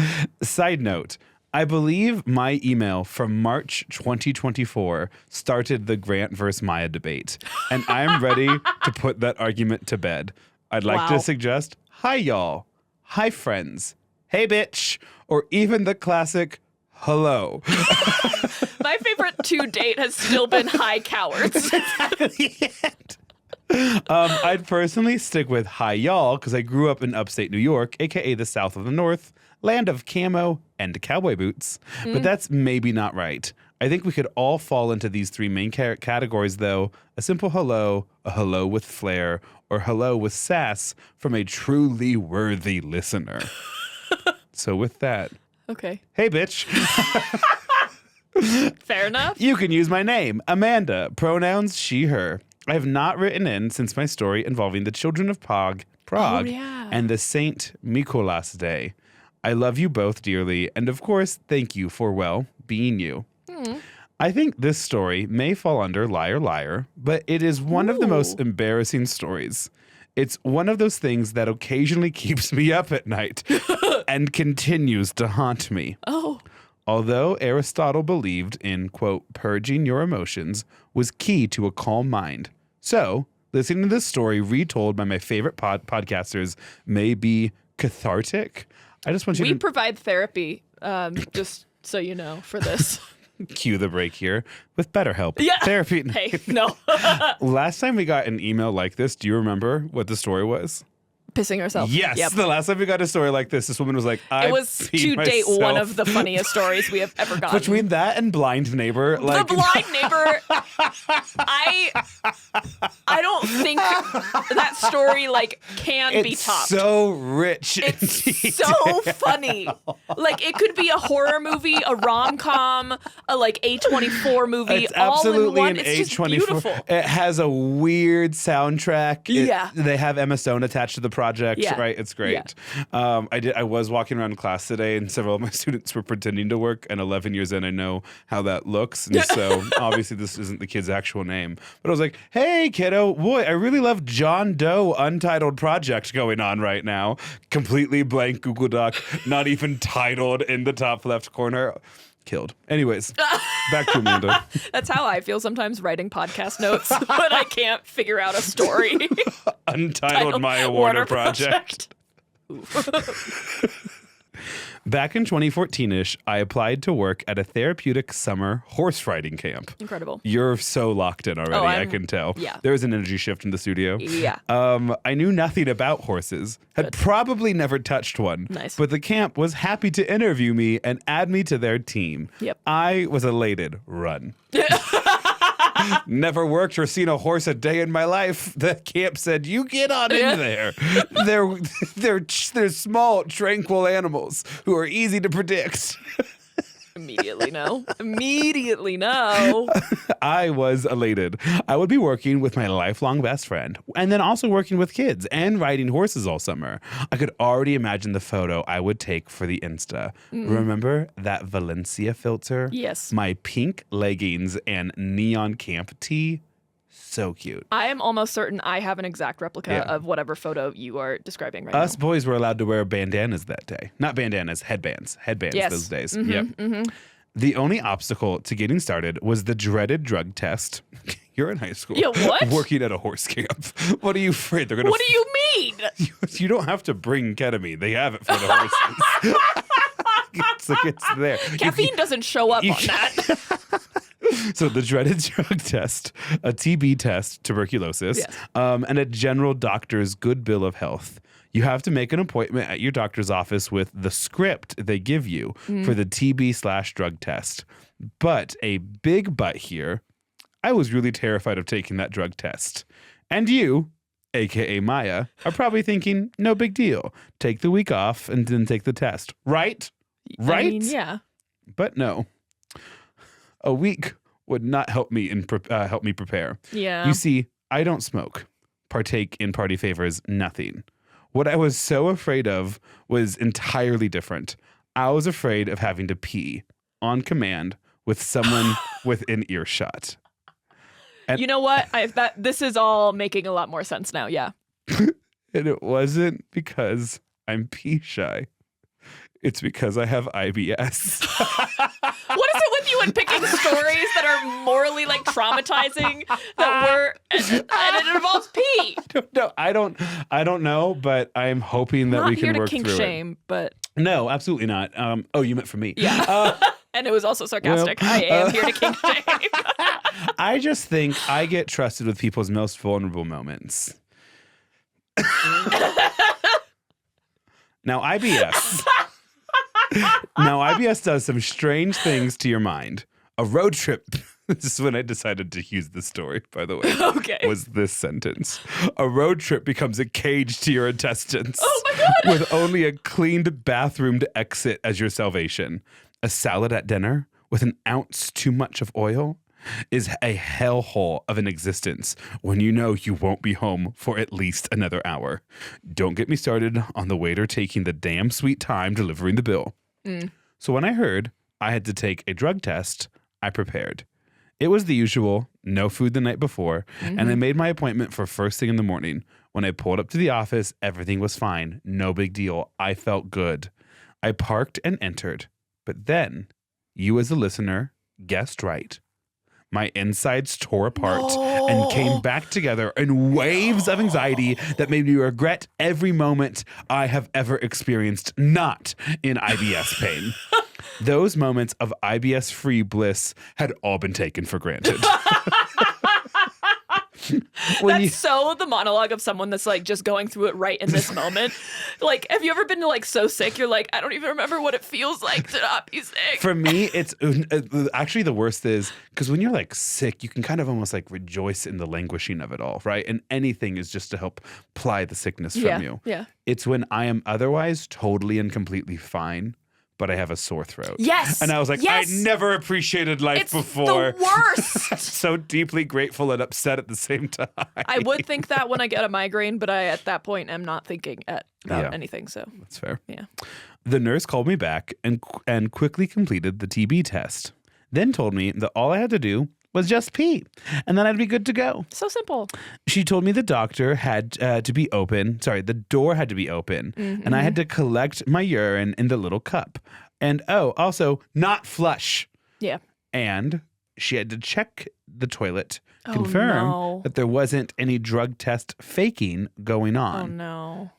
Side note. I believe my email from March 2024 started the Grant versus Maya debate, and I'm ready to put that argument to bed. I'd like to suggest, hi y'all, hi friends, hey bitch, or even the classic, hello. My favorite to date has still been hi cowards. I'd personally stick with hi y'all because I grew up in upstate New York, aka the South of the North, land of camo and cowboy boots. But that's maybe not right. I think we could all fall into these three main categories, though. A simple hello, a hello with flair, or hello with sass from a truly worthy listener. So with that. Okay. Hey, bitch. Fair enough. You can use my name, Amanda. Pronouns she, her. I have not written in since my story involving the children of Prague, and the Saint Mikolas Day. I love you both dearly. And of course, thank you for, well, being you. I think this story may fall under liar, liar, but it is one of the most embarrassing stories. It's one of those things that occasionally keeps me up at night and continues to haunt me. Oh. Although Aristotle believed in, quote, purging your emotions was key to a calm mind. So, listening to this story retold by my favorite podcasters may be cathartic. I just want you We to provide therapy, just so you know, for this. cue the break here with BetterHelp. Yeah. Therapy. Hey, no. Last time we got an email like this, do you remember what the story was? Pissing herself. Yes. Yep. The last time we got a story like this woman was like, I It was peed to date one myself. of the funniest stories we have ever gotten. Between that and Blind Neighbor, like the blind neighbor, I don't think that story like can be it's topped. so rich. in It's detail. so funny. Like it could be a horror movie, a rom-com, a like A24 movie, It's all in absolutely one. an It's just A24. beautiful. It has a weird soundtrack. Yeah. They have Emma Stone attached to the project, Yeah. right? It's great. I was walking around class today and several of my students were pretending to work, and 11 years in I know how that looks. And so obviously this isn't the kid's actual name. But I was like, hey kiddo, boy, I really love John Doe Untitled Project going on right now. Completely blank Google Doc, not even titled in the top left corner. Killed. Anyways, back to Amanda. That's how I feel sometimes writing podcast notes when I can't figure out a story. Untitled Maya Warner Project. Back in 2014-ish, I applied to work at a therapeutic summer horse riding camp. Incredible. You're so locked in already, I can tell. Yeah. There was an energy shift in the studio. Yeah. I knew nothing about horses, had probably never touched one. Nice. But the camp was happy to interview me and add me to their team. Yep. I was elated. Run. Never worked or seen a horse a day in my life. The camp said, "You get on in there. They're small, tranquil animals who are easy to predict." Immediately no. Immediately no. I was elated. I would be working with my lifelong best friend and then also working with kids and riding horses all summer. I could already imagine the photo I would take for the Insta. Remember that Valencia filter? Yes. My pink leggings and neon camp tee. So cute. I am almost certain I have an exact replica Yeah. of whatever photo you are describing right Us now. boys were allowed to wear bandanas that day. Not bandanas, headbands. Headbands Yes. those days. Yep. The only obstacle to getting started was the dreaded drug test. You're in high school. Yeah, what? Working at a horse camp. What are you afraid they're going to... What do you mean? You don't have to bring ketamine. They have it for the horses. it's there. Caffeine doesn't show up on that. So the dreaded drug test, a TB test, tuberculosis, Yes. And a general doctor's good bill of health. You have to make an appointment at your doctor's office with the script they give you for the TB/drug test. But a big but here, I was really terrified of taking that drug test. And you, aka Maya, are probably thinking, no big deal. Take the week off and then take the test. Right? Right? I mean, yeah. But no. A week would not help me help me prepare. Yeah. You see, I don't smoke, partake in party favors, nothing. What I was so afraid of was entirely different. I was afraid of having to pee on command with someone within earshot. And You know what? This is all making a lot more sense now. Yeah. and it wasn't because I'm pee shy. It's because I have IBS. What is it with you and picking stories that are morally like traumatizing and it involves pee? No, I don't know, but I'm hoping that Not we can here to work kink through shame, but it. No, absolutely not. Oh, you meant for me. yeah. And it was also sarcastic. well, I am here to kink shame. I just think I get trusted with people's most vulnerable moments. Now, IBS. IBS does some strange things to your mind. A road trip. This is when I decided to use this story, by the way. Okay. Was this sentence. A road trip becomes a cage to your intestines. Oh my God. With only a cleaned bathroom to exit as your salvation. A salad at dinner with an ounce too much of oil. is a hellhole of an existence when you know you won't be home for at least another hour. Don't get me started on the waiter taking the damn sweet time delivering the bill. So when I heard I had to take a drug test, I prepared. It was the usual, no food the night before, and I made my appointment for first thing in the morning. When I pulled up to the office, everything was fine. No big deal. I felt good. I parked and entered. But then, you as a listener guessed right. My insides tore apart and came back together in waves of anxiety that made me regret every moment I have ever experienced, not in IBS pain. Those moments of IBS-free bliss had all been taken for granted. That's so the monologue of someone that's like just going through it right in this moment. Like, have you ever been like so sick you're like, I don't even remember what it feels like to not be sick? For me, it's actually the worst is because when you're like sick, you can kind of almost like rejoice in the languishing of it all, right? And anything is just to help ply the sickness from you. Yeah. It's when I am otherwise totally and completely fine, but I have a sore throat. Yes. And I was like, yes. I never appreciated life It's before. the worst. So deeply grateful and upset at the same time. I would think that when I get a migraine, but I, at that point, am not thinking about anything. So that's fair. Yeah. The nurse called me back and quickly completed the TB test. Then told me that all I had to do was just pee, and then I'd be good to go. So simple. She told me the doctor had to be open. Sorry, the door had to be open, and I had to collect my urine in the little cup. And also not flush. Yeah. And she had to check the toilet, confirm no. that there wasn't any drug test faking going on. Oh no.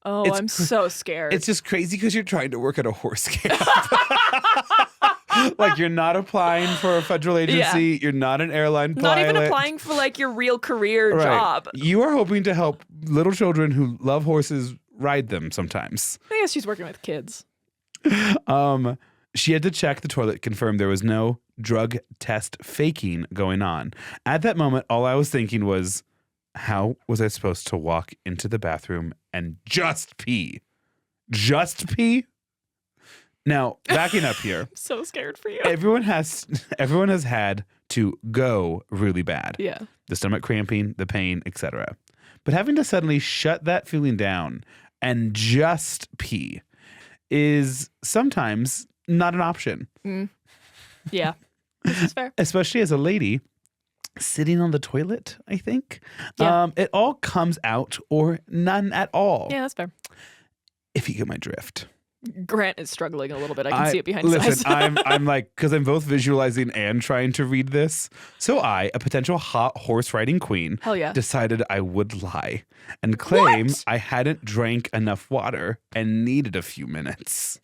Oh, I'm so scared. It's just crazy because you're trying to work at a horse camp. Like, you're not applying for a federal agency. Yeah. You're not an airline pilot. Not even applying for like your real career job. You are hoping to help little children who love horses ride them sometimes. I guess she's working with kids. She had to check the toilet, confirm there was no drug test faking going on. At that moment, all I was thinking was, how was I supposed to walk into the bathroom and just pee? Just pee? Now, backing up here. I'm so scared for you. Everyone has had to go really bad. Yeah. The stomach cramping, the pain, etc. But having to suddenly shut that feeling down and just pee is sometimes not an option. Yeah. This is fair. Especially as a lady sitting on the toilet, I think. Yeah. It all comes out or none at all. Yeah, that's fair. If you get my drift. Grant is struggling a little bit. I can see it behind his eyes. Listen, I'm like, because I'm both visualizing and trying to read this. So I, a potential hot horse riding queen, Hell yeah. decided I would lie and claim I hadn't drank enough water and needed a few minutes.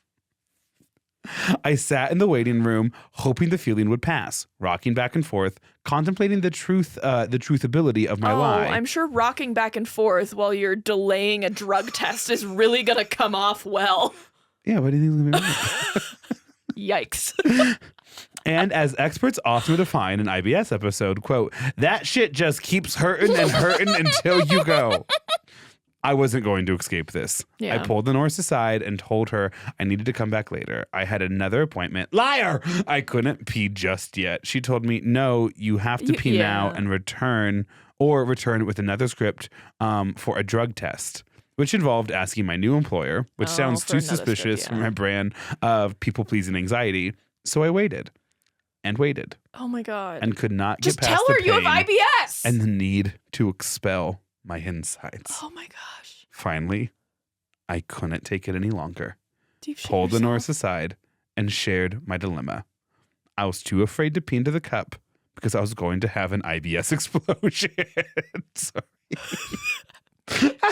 I sat in the waiting room, hoping the feeling would pass, rocking back and forth, contemplating the truthability of my lie. I'm sure rocking back and forth while you're delaying a drug test is really gonna come off well. Yeah, what do you think is going to be? Yikes. And as experts often define an IBS episode, quote, that shit just keeps hurting and hurting until you go. I wasn't going to escape this. Yeah. I pulled the nurse aside and told her I needed to come back later. I had another appointment. Liar! I couldn't pee just yet. She told me, no, you have to pee now and return with another script for a drug test, which involved asking my new employer, which sounds too suspicious for my brand of people-pleasing anxiety. So I waited and waited. Oh, my God. And could not Just get past tell her the you pain have IBS! and the need to expel my insides. Oh, my gosh. Finally, I couldn't take it any longer. Pulled the nurse aside and shared my dilemma. I was too afraid to pee into the cup because I was going to have an IBS explosion. Sorry.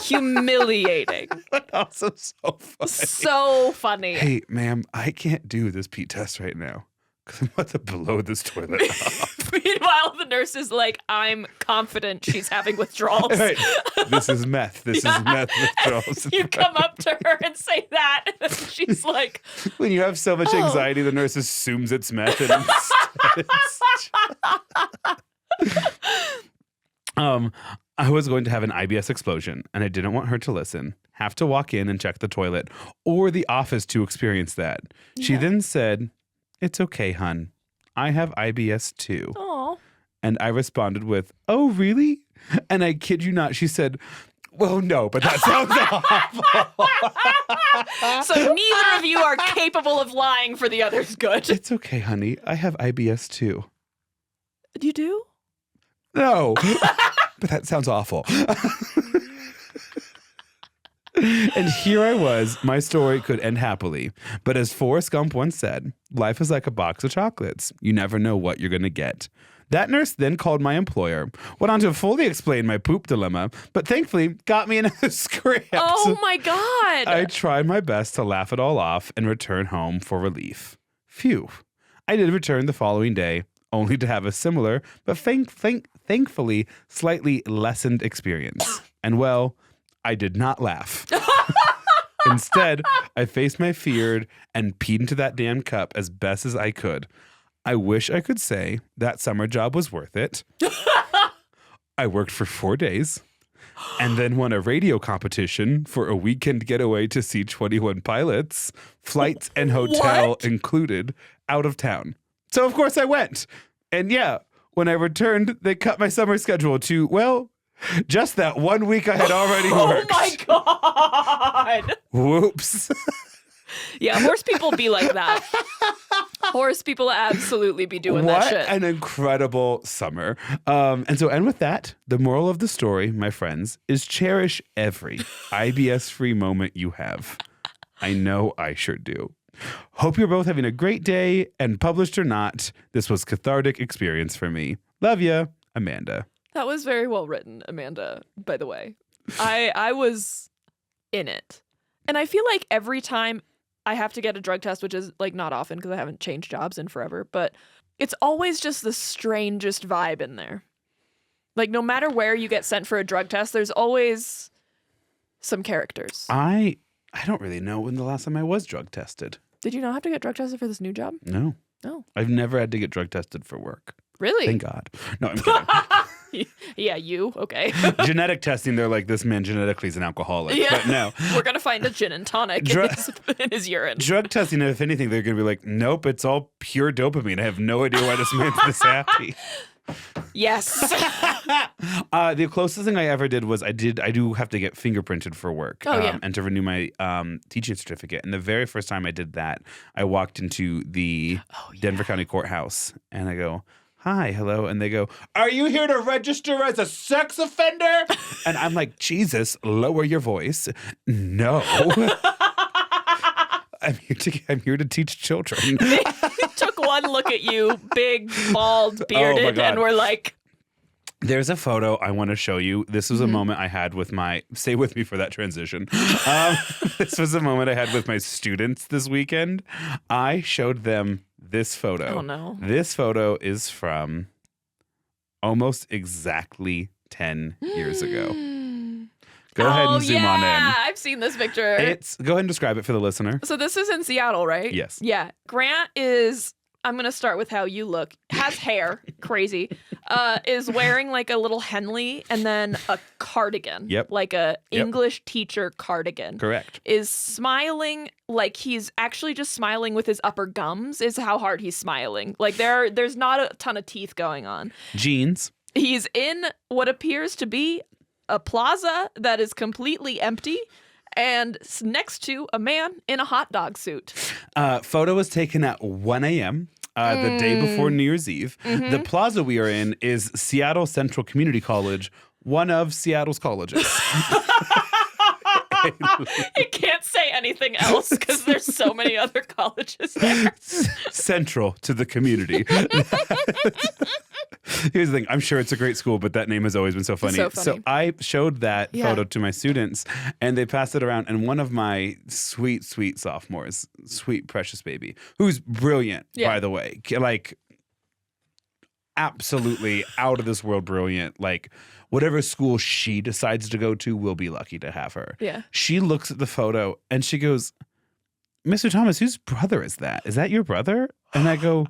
Humiliating. But also so funny. So funny. Hey, ma'am, I can't do this pee test right now because I'm about to blow this toilet up. Meanwhile, the nurse is like, I'm confident she's having withdrawals. Right. This is meth. This is meth withdrawals. You come up to her and say that, and she's like... When you have so much anxiety, the nurse assumes it's meth. And I was going to have an IBS explosion, and I didn't want her to listen, have to walk in and check the toilet, or the office to experience that. She then said, it's okay, hun. I have IBS too. Oh. And I responded with, oh, really? And I kid you not, she said, well, no, but that sounds awful. So neither of you are capable of lying for the other's good. It's okay, honey. I have IBS too. You do? No, but that sounds awful. And here I was, my story could end happily. But as Forrest Gump once said, life is like a box of chocolates. You never know what you're going to get. That nurse then called my employer, went on to fully explain my poop dilemma, but thankfully got me another script. Oh my God. I tried my best to laugh it all off and return home for relief. Phew. I did return the following day, only to have a similar, but thankfully slightly lessened experience. And well, I did not laugh. Instead, I faced my fear and peed into that damn cup as best as I could. I wish I could say that summer job was worth it. I worked for 4 days and then won a radio competition for a weekend getaway to see 21 pilots, flights and hotel included, out of town. So, of course, I went. And yeah, when I returned, they cut my summer schedule to, well, just that 1 week I had already worked. Oh my God. Whoops. Yeah, horse people be like that. Horse people absolutely be doing that shit. What an incredible summer. And with that, the moral of the story, my friends, is cherish every IBS-free moment you have. I know I sure do. Hope you're both having a great day, and published or not, this was cathartic experience for me. Love ya, Amanda. That was very well written, Amanda, by the way. I was in it. And I feel like every time I have to get a drug test, which is like not often because I haven't changed jobs in forever, but it's always just the strangest vibe in there. Like no matter where you get sent for a drug test, there's always some characters. I don't really know when the last time I was drug tested. Did you not have to get drug tested for this new job? No. No. I've never had to get drug tested for work. Really? Thank God. No, I'm kidding. Yeah, you. Okay. Genetic testing, they're like, this man genetically is an alcoholic. Yeah. But no. We're going to find a gin and tonic in his urine. Drug testing, if anything, they're going to be like, nope, it's all pure dopamine. I have no idea why this man's this happy. Yes. The closest thing I ever did was I do have to get fingerprinted for work and to renew my teaching certificate. And the very first time I did that, I walked into the Denver County Courthouse and I go, hi, hello. And they go, are you here to register as a sex offender? And I'm like, Jesus, lower your voice. No. I'm here to teach children. They took one look at you, big, bald, bearded, and we're like... There's a photo I want to show you. This was a moment I had with stay with me for that transition. This was a moment I had with my students this weekend. I showed them this photo. Oh, no. This photo is from almost exactly 10 years ago. Go ahead and zoom on in. I've seen this picture. Go ahead and describe it for the listener. So this is in Seattle, right? Yes. Yeah. Grant is, I'm going to start with how you look, has hair, crazy, is wearing like a little Henley and then a cardigan. Yep. Like a English teacher cardigan. Correct. Is smiling like he's actually just smiling with his upper gums is how hard he's smiling. Like there's not a ton of teeth going on. Jeans. He's in what appears to be a plaza that is completely empty and next to a man in a hot dog suit. Photo was taken at 1 a.m. The day before New Year's Eve. Mm-hmm. The plaza we are in is Seattle Central Community College, one of Seattle's colleges. You can't say anything else because there's so many other colleges there. Central to the community. Here's the thing. I'm sure it's a great school, but that name has always been so funny. So I showed that photo to my students, and they passed it around. And one of my sweet, sweet sophomores, sweet, precious baby, who's brilliant, by the way, like absolutely out of this world brilliant, like whatever school she decides to go to, we'll be lucky to have her. Yeah. She looks at the photo and she goes, Mr. Thomas, whose brother is that? Is that your brother? And I go,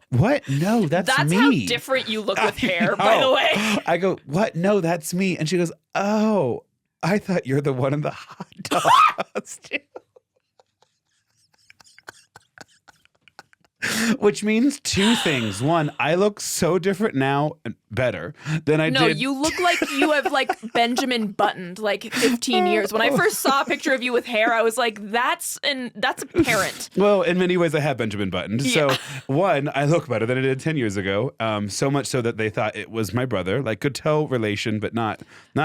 what? No, that's me. That's how different you look with hair, by the way. I go, what? No, that's me. And she goes, oh, I thought you're the one in the hot dog costume. Which means two things. One, I look so different now, better than I did. No, you look like you have like Benjamin Buttoned like 15 years. When I first saw a picture of you with hair, I was like, that's apparent. Well, in many ways, I have Benjamin Buttoned. Yeah. So, one, I look better than I did 10 years ago. So much so that they thought it was my brother. Like, could tell relation, but not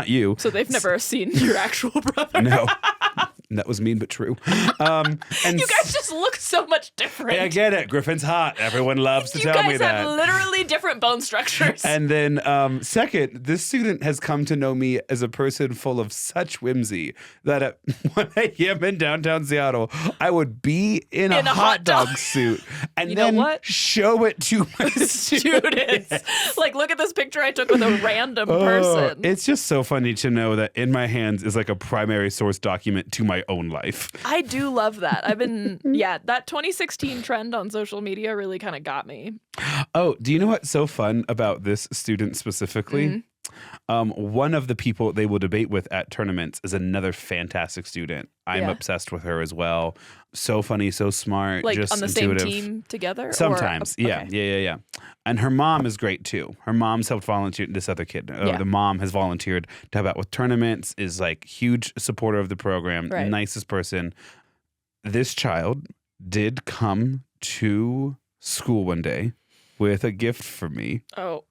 you. So they've never seen your actual brother. No. That was mean but true. And you guys just look so much different. I get it. Griffin's hot. Everyone loves to tell me You guys that. have literally different bone structures. And then second, this student has come to know me as a person full of such whimsy that at 1 a.m. in downtown Seattle, I would be in a hot dog suit and you then know what? show it to my students. Like, look at this picture I took with a random person. It's just so funny to know that in my hands is like a primary source document to my own life. I do love that. That 2016 trend on social media really kind of got me. Oh, do you know what's so fun about this student specifically? One of the people they will debate with at tournaments is another fantastic student. I'm obsessed with her as well. So funny, so smart, like just on the intuitive. same team together? Sometimes, okay. yeah. And her mom is great too. Her mom's helped volunteer. This other kid, the mom has volunteered to help out with tournaments. Is like huge supporter of the program. Right. Nicest person. This child did come to school one day with a gift for me. Oh.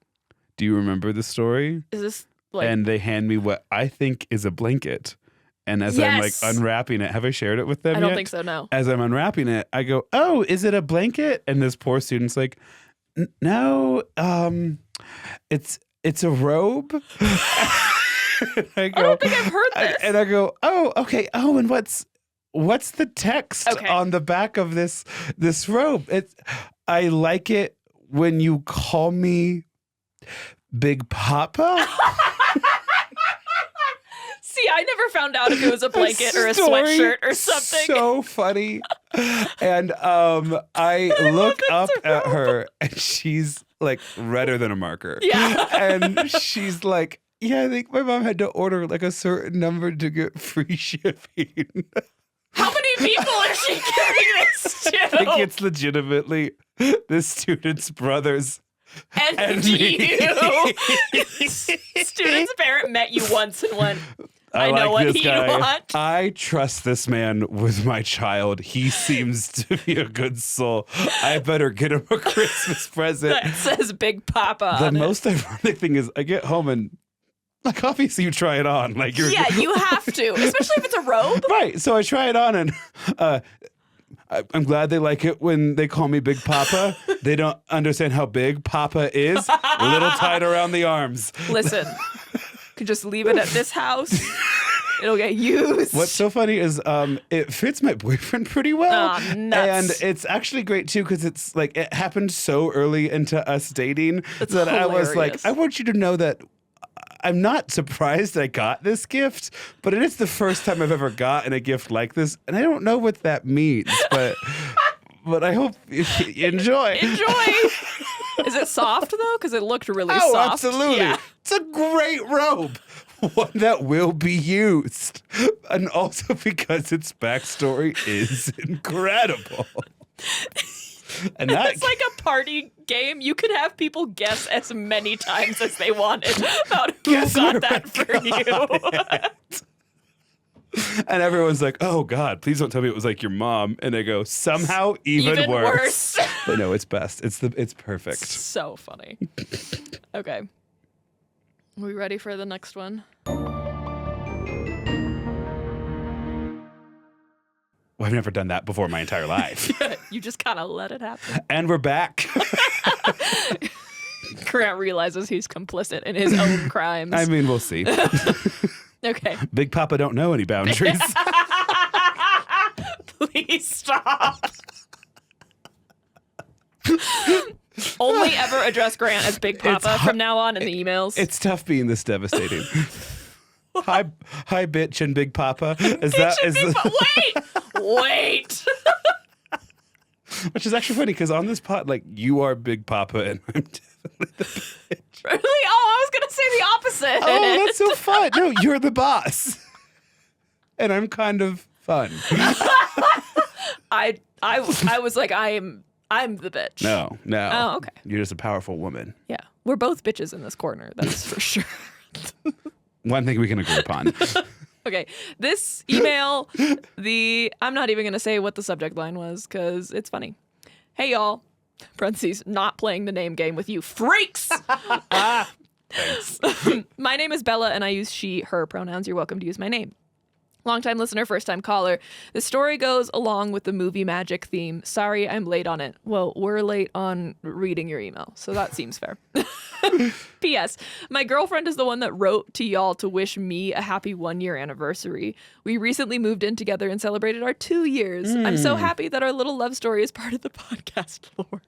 Do you remember the story? Is this like... And they hand me what I think is a blanket. And as I'm like unwrapping it, have I shared it with them I don't yet? think so, no. As I'm unwrapping it, I go, "Oh, is it a blanket?" And this poor student's like, "No, it's a robe." I don't think I've heard this. And I go, "Oh, okay. Oh, and what's the text on the back of this robe?" I like it when you call me Big Papa. See, I never found out if it was a blanket or a sweatshirt or something. So funny. And I look up at her and she's like redder than a marker. Yeah. And she's like, "Yeah, I think my mom had to order like a certain number to get free shipping." How many people is she giving this to? I think it's legitimately the student's brothers. And you. Student's parent met you once and went, I know like what this he guy. wants. I trust this man with my child. He seems to be a good soul. I better get him a Christmas present. That says Big Papa The on most ironic thing is I get home and like obviously you try it on. Like you're Yeah, you have to, especially if it's a robe. Right. So I try it on and I'm glad they like it when they call me Big Papa. They don't understand how big Papa is. A little tight around the arms. Listen, could just leave it at this house. It'll get used. What's so funny is it fits my boyfriend pretty well. Oh, nuts. And it's actually great too because it's like it happened so early into us dating that I was like, hilarious. I want you to know that I'm not surprised I got this gift, but it is the first time I've ever gotten a gift like this, and I don't know what that means, but I hope you enjoy. Enjoy. Is it soft though? Because it looked really Oh, soft. absolutely. Yeah. It's a great robe. One that will be used. And also because its backstory is incredible. And It's like a party game. You could have people guess as many times as they wanted about who got that for you. And everyone's like, "Oh God, please don't tell me it was like your mom." And I go, "Somehow even worse." But no, it's best. It's perfect. So funny. Okay. Are we ready for the next one? Well, I've never done that before in my entire life. You just kind of let it happen. And we're back. Grant realizes he's complicit in his own crimes. I mean, we'll see. Okay. Big Papa don't know any boundaries. Please stop. Only ever address Grant as Big Papa from now on in the emails. It's tough being this devastating. Hi, bitch and Big Papa. Wait. Which is actually funny because on this pod, like you are Big Papa and I'm definitely the bitch. Really? Oh, I was gonna say the opposite. Oh, that's so fun. No, you're the boss, and I'm kind of fun. I was like, I'm I'm the bitch. No. Oh, okay. You're just a powerful woman. Yeah. We're both bitches in this corner. That's for sure. One thing we can agree upon. Okay. This email, I'm not even going to say what the subject line was because it's funny. Hey, y'all. Parentheses, not playing the name game with you freaks. Thanks. My name is Bella and I use she, her pronouns. You're welcome to use my name. Longtime listener, first-time caller. The story goes along with the movie magic theme. Sorry, I'm late on it. Well, we're late on reading your email, so that seems fair. P.S. My girlfriend is the one that wrote to y'all to wish me a happy 1-year anniversary. We recently moved in together and celebrated our 2 years. I'm so happy that our little love story is part of the podcast lore.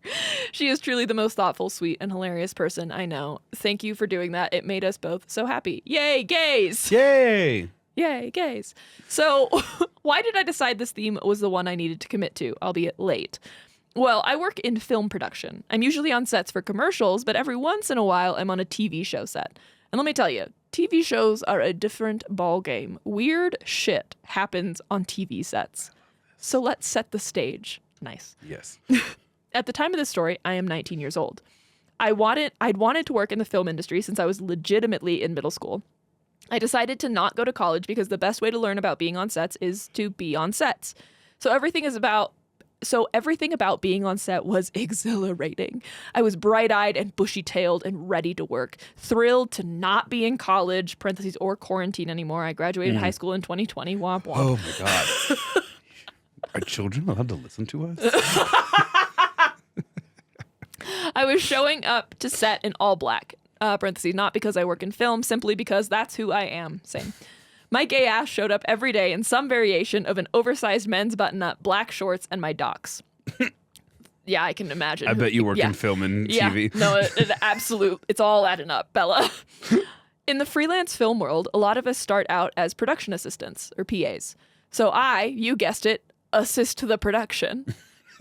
She is truly the most thoughtful, sweet, and hilarious person I know. Thank you for doing that. It made us both so happy. Yay, gays! Yay! Yay, gays. So why did I decide this theme was the one I needed to commit to, albeit late? Well, I work in film production. I'm usually on sets for commercials, but every once in a while I'm on a TV show set. And let me tell you, TV shows are a different ball game. Weird shit happens on TV sets. So let's set the stage. Nice. Yes. At the time of this story, I am 19 years old. I'd wanted to work in the film industry since I was legitimately in middle school. I decided to not go to college because the best way to learn about being on sets is to be on sets. So everything about being on set was exhilarating. I was bright-eyed and bushy-tailed and ready to work, thrilled to not be in college, parentheses, or quarantine anymore. I graduated high school in 2020, womp womp. Oh my God. Are children allowed to listen to us? I was showing up to set in all black. Parentheses, not because I work in film, simply because that's who I am. Same. My gay ass showed up every day in some variation of an oversized men's button-up, black shorts, and my docs. Yeah, I can imagine. I bet you work in film and TV. No, it's all adding up, Bella. In the freelance film world, a lot of us start out as production assistants, or PAs. So you guessed it, assist to the production.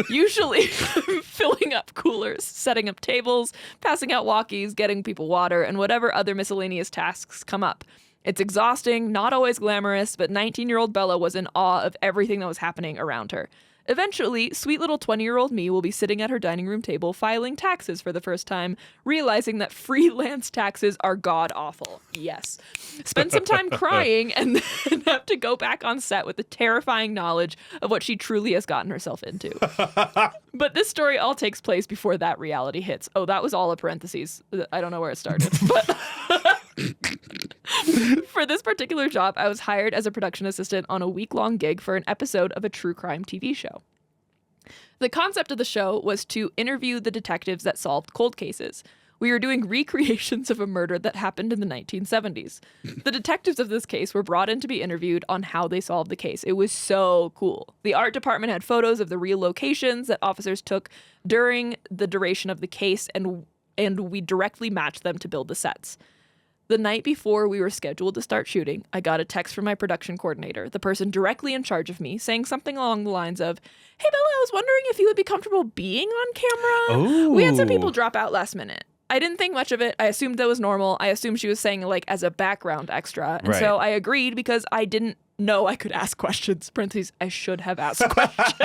Usually filling up coolers, setting up tables, passing out walkies, getting people water, and whatever other miscellaneous tasks come up. It's exhausting, not always glamorous, but 19-year-old Bella was in awe of everything that was happening around her. Eventually, sweet little 20-year-old me will be sitting at her dining room table filing taxes for the first time, realizing that freelance taxes are god-awful. Yes. Spend some time crying and then have to go back on set with the terrifying knowledge of what she truly has gotten herself into. But this story all takes place before that reality hits. Oh, that was all a parentheses. I don't know where it started, but... For this particular job, I was hired as a production assistant on a week-long gig for an episode of a true crime TV show. The concept of the show was to interview the detectives that solved cold cases. We were doing recreations of a murder that happened in the 1970s. The detectives of this case were brought in to be interviewed on how they solved the case. It was so cool. The art department had photos of the real locations that officers took during the duration of the case, and we directly matched them to build the sets. The night before we were scheduled to start shooting, I got a text from my production coordinator, the person directly in charge of me, saying something along the lines of, "Hey, Bella, I was wondering if you would be comfortable being on camera. Ooh. We had some people drop out last minute." I didn't think much of it. I assumed that was normal. I assumed she was saying like as a background extra. And so I agreed because I didn't know I could ask questions. Parentheses, I should have asked questions.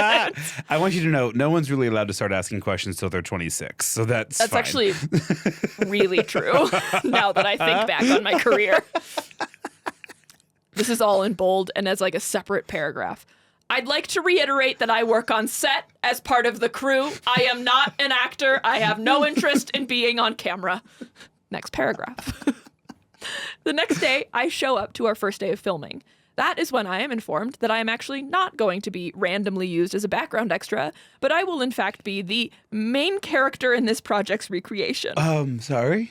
I want you to know, no one's really allowed to start asking questions till they're 26. So that's fine. Actually really true now that I think back on my career. This is all in bold and as like a separate paragraph. I'd like to reiterate that I work on set as part of the crew. I am not an actor. I have no interest in being on camera. Next paragraph. The next day, I show up to our first day of filming. That is when I am informed that I am actually not going to be randomly used as a background extra, but I will in fact be the main character in this project's recreation. Sorry?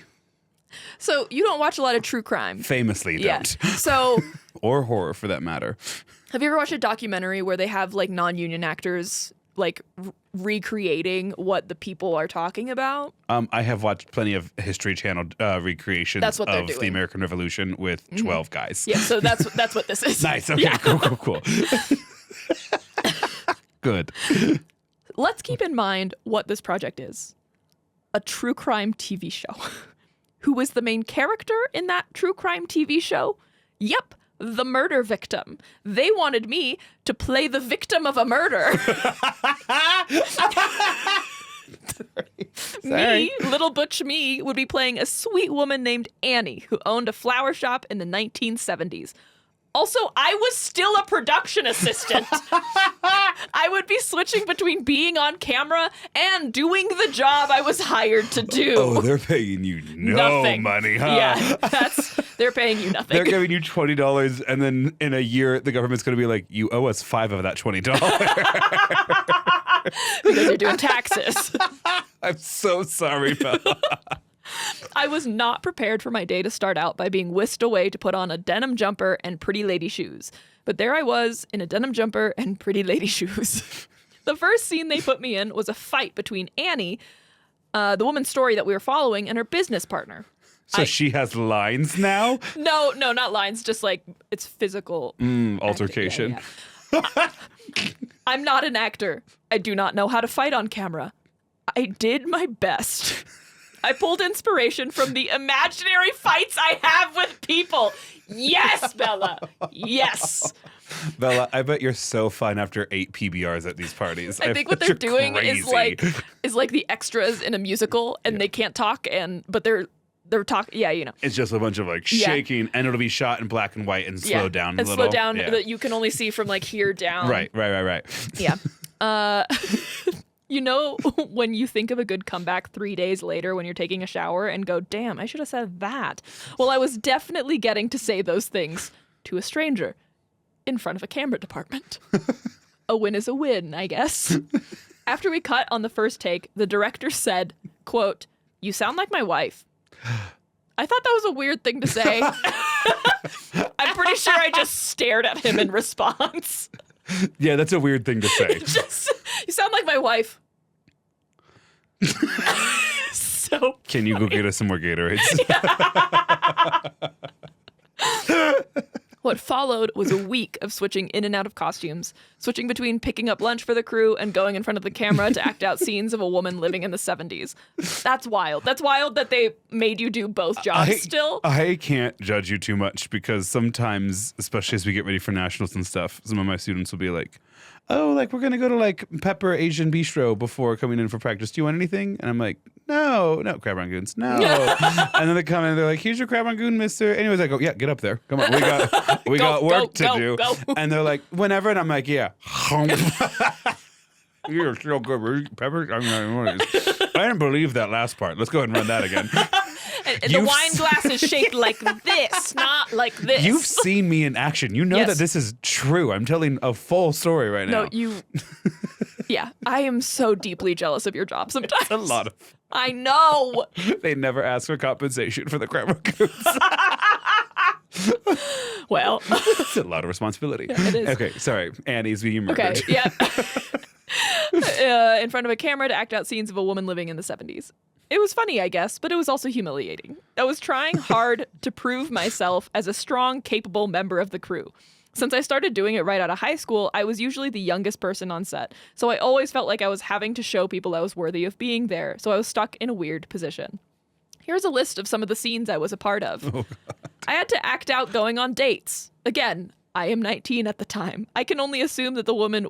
So you don't watch a lot of true crime. Famously don't. Yeah. So... or horror for that matter. Have you ever watched a documentary where they have like non-union actors like recreating what the people are talking about? I have watched plenty of History Channel recreations of the American Revolution with 12 guys. Yeah, so that's what this is. Nice. Okay, yeah. Cool. Good. Let's keep in mind what this project is. A true crime TV show. Who was the main character in that true crime TV show? Yep. The murder victim. They wanted me to play the victim of a murder. Me, little butch me, would be playing a sweet woman named Annie who owned a flower shop in the 1970s. Also, I was still a production assistant. I would be switching between being on camera and doing the job I was hired to do. Oh, they're paying you nothing. Money, huh? Yeah, they're paying you nothing. They're giving you $20, and then in a year, the government's going to be like, you owe us $5 of that $20. Because you're doing taxes. I'm so sorry, Bella. I was not prepared for my day to start out by being whisked away to put on a denim jumper and pretty lady shoes. But there I was in a denim jumper and pretty lady shoes. The first scene they put me in was a fight between Annie, the woman's story that we were following, and her business partner. So she has lines now? No, not lines, just like it's physical. Altercation. Yeah. I'm not an actor. I do not know how to fight on camera. I did my best. I pulled inspiration from the imaginary fights I have with people. Yes, Bella. Yes. Bella, I bet you're so fun after 8 PBRs at these parties. I think what they're doing is like the extras in a musical, and they can't talk, but they're talking. Yeah, you know. It's just a bunch of like shaking, and it'll be shot in black and white and slowed down a little. Slowed down that you can only see from like here down. Right. Yeah. You know, when you think of a good comeback 3 days later when you're taking a shower and go, damn, I should have said that. Well, I was definitely getting to say those things to a stranger in front of a camera department. A win is a win, I guess. After we cut on the first take, the director said, quote, "You sound like my wife." I thought that was a weird thing to say. I'm pretty sure I just stared at him in response. Yeah, that's a weird thing to say. You sound like my wife. So Can you go get us some more Gatorades? What followed was a week of switching in and out of costumes, switching between picking up lunch for the crew and going in front of the camera to act out scenes of a woman living in the 70s. That's wild. That's wild that they made you do both jobs still. I can't judge you too much because sometimes, especially as we get ready for nationals and stuff, some of my students will be like, oh, like we're going to go to like Pepper Asian Bistro before coming in for practice. Do you want anything? And I'm like, no, crab rangoons, no. And then they come in and they're like, here's your crab rangoon, mister. Anyways, I go, yeah, get up there. Come on, we got work to do. Go. And they're like, whenever. And I'm like, yeah. You're so good, Pepper. I didn't believe that last part. Let's go ahead and run that again. The wine glass is shaped like this, not like this. You've seen me in action. You know that this is true. I'm telling a full story right now. No, yeah, I am so deeply jealous of your job sometimes. It's a lot of... I know. They never ask for compensation for the crab rangoons. Well. It's a lot of responsibility. Yeah, it is. Okay, sorry. Annie's being murdered. Okay, yeah. In front of a camera to act out scenes of a woman living in the 70s. It was funny, I guess, but it was also humiliating. I was trying hard to prove myself as a strong, capable member of the crew. Since I started doing it right out of high school, I was usually the youngest person on set, so I always felt like I was having to show people I was worthy of being there, so I was stuck in a weird position. Here's a list of some of the scenes I was a part of. Oh, I had to act out going on dates. Again, I am 19 at the time. I can only assume that the woman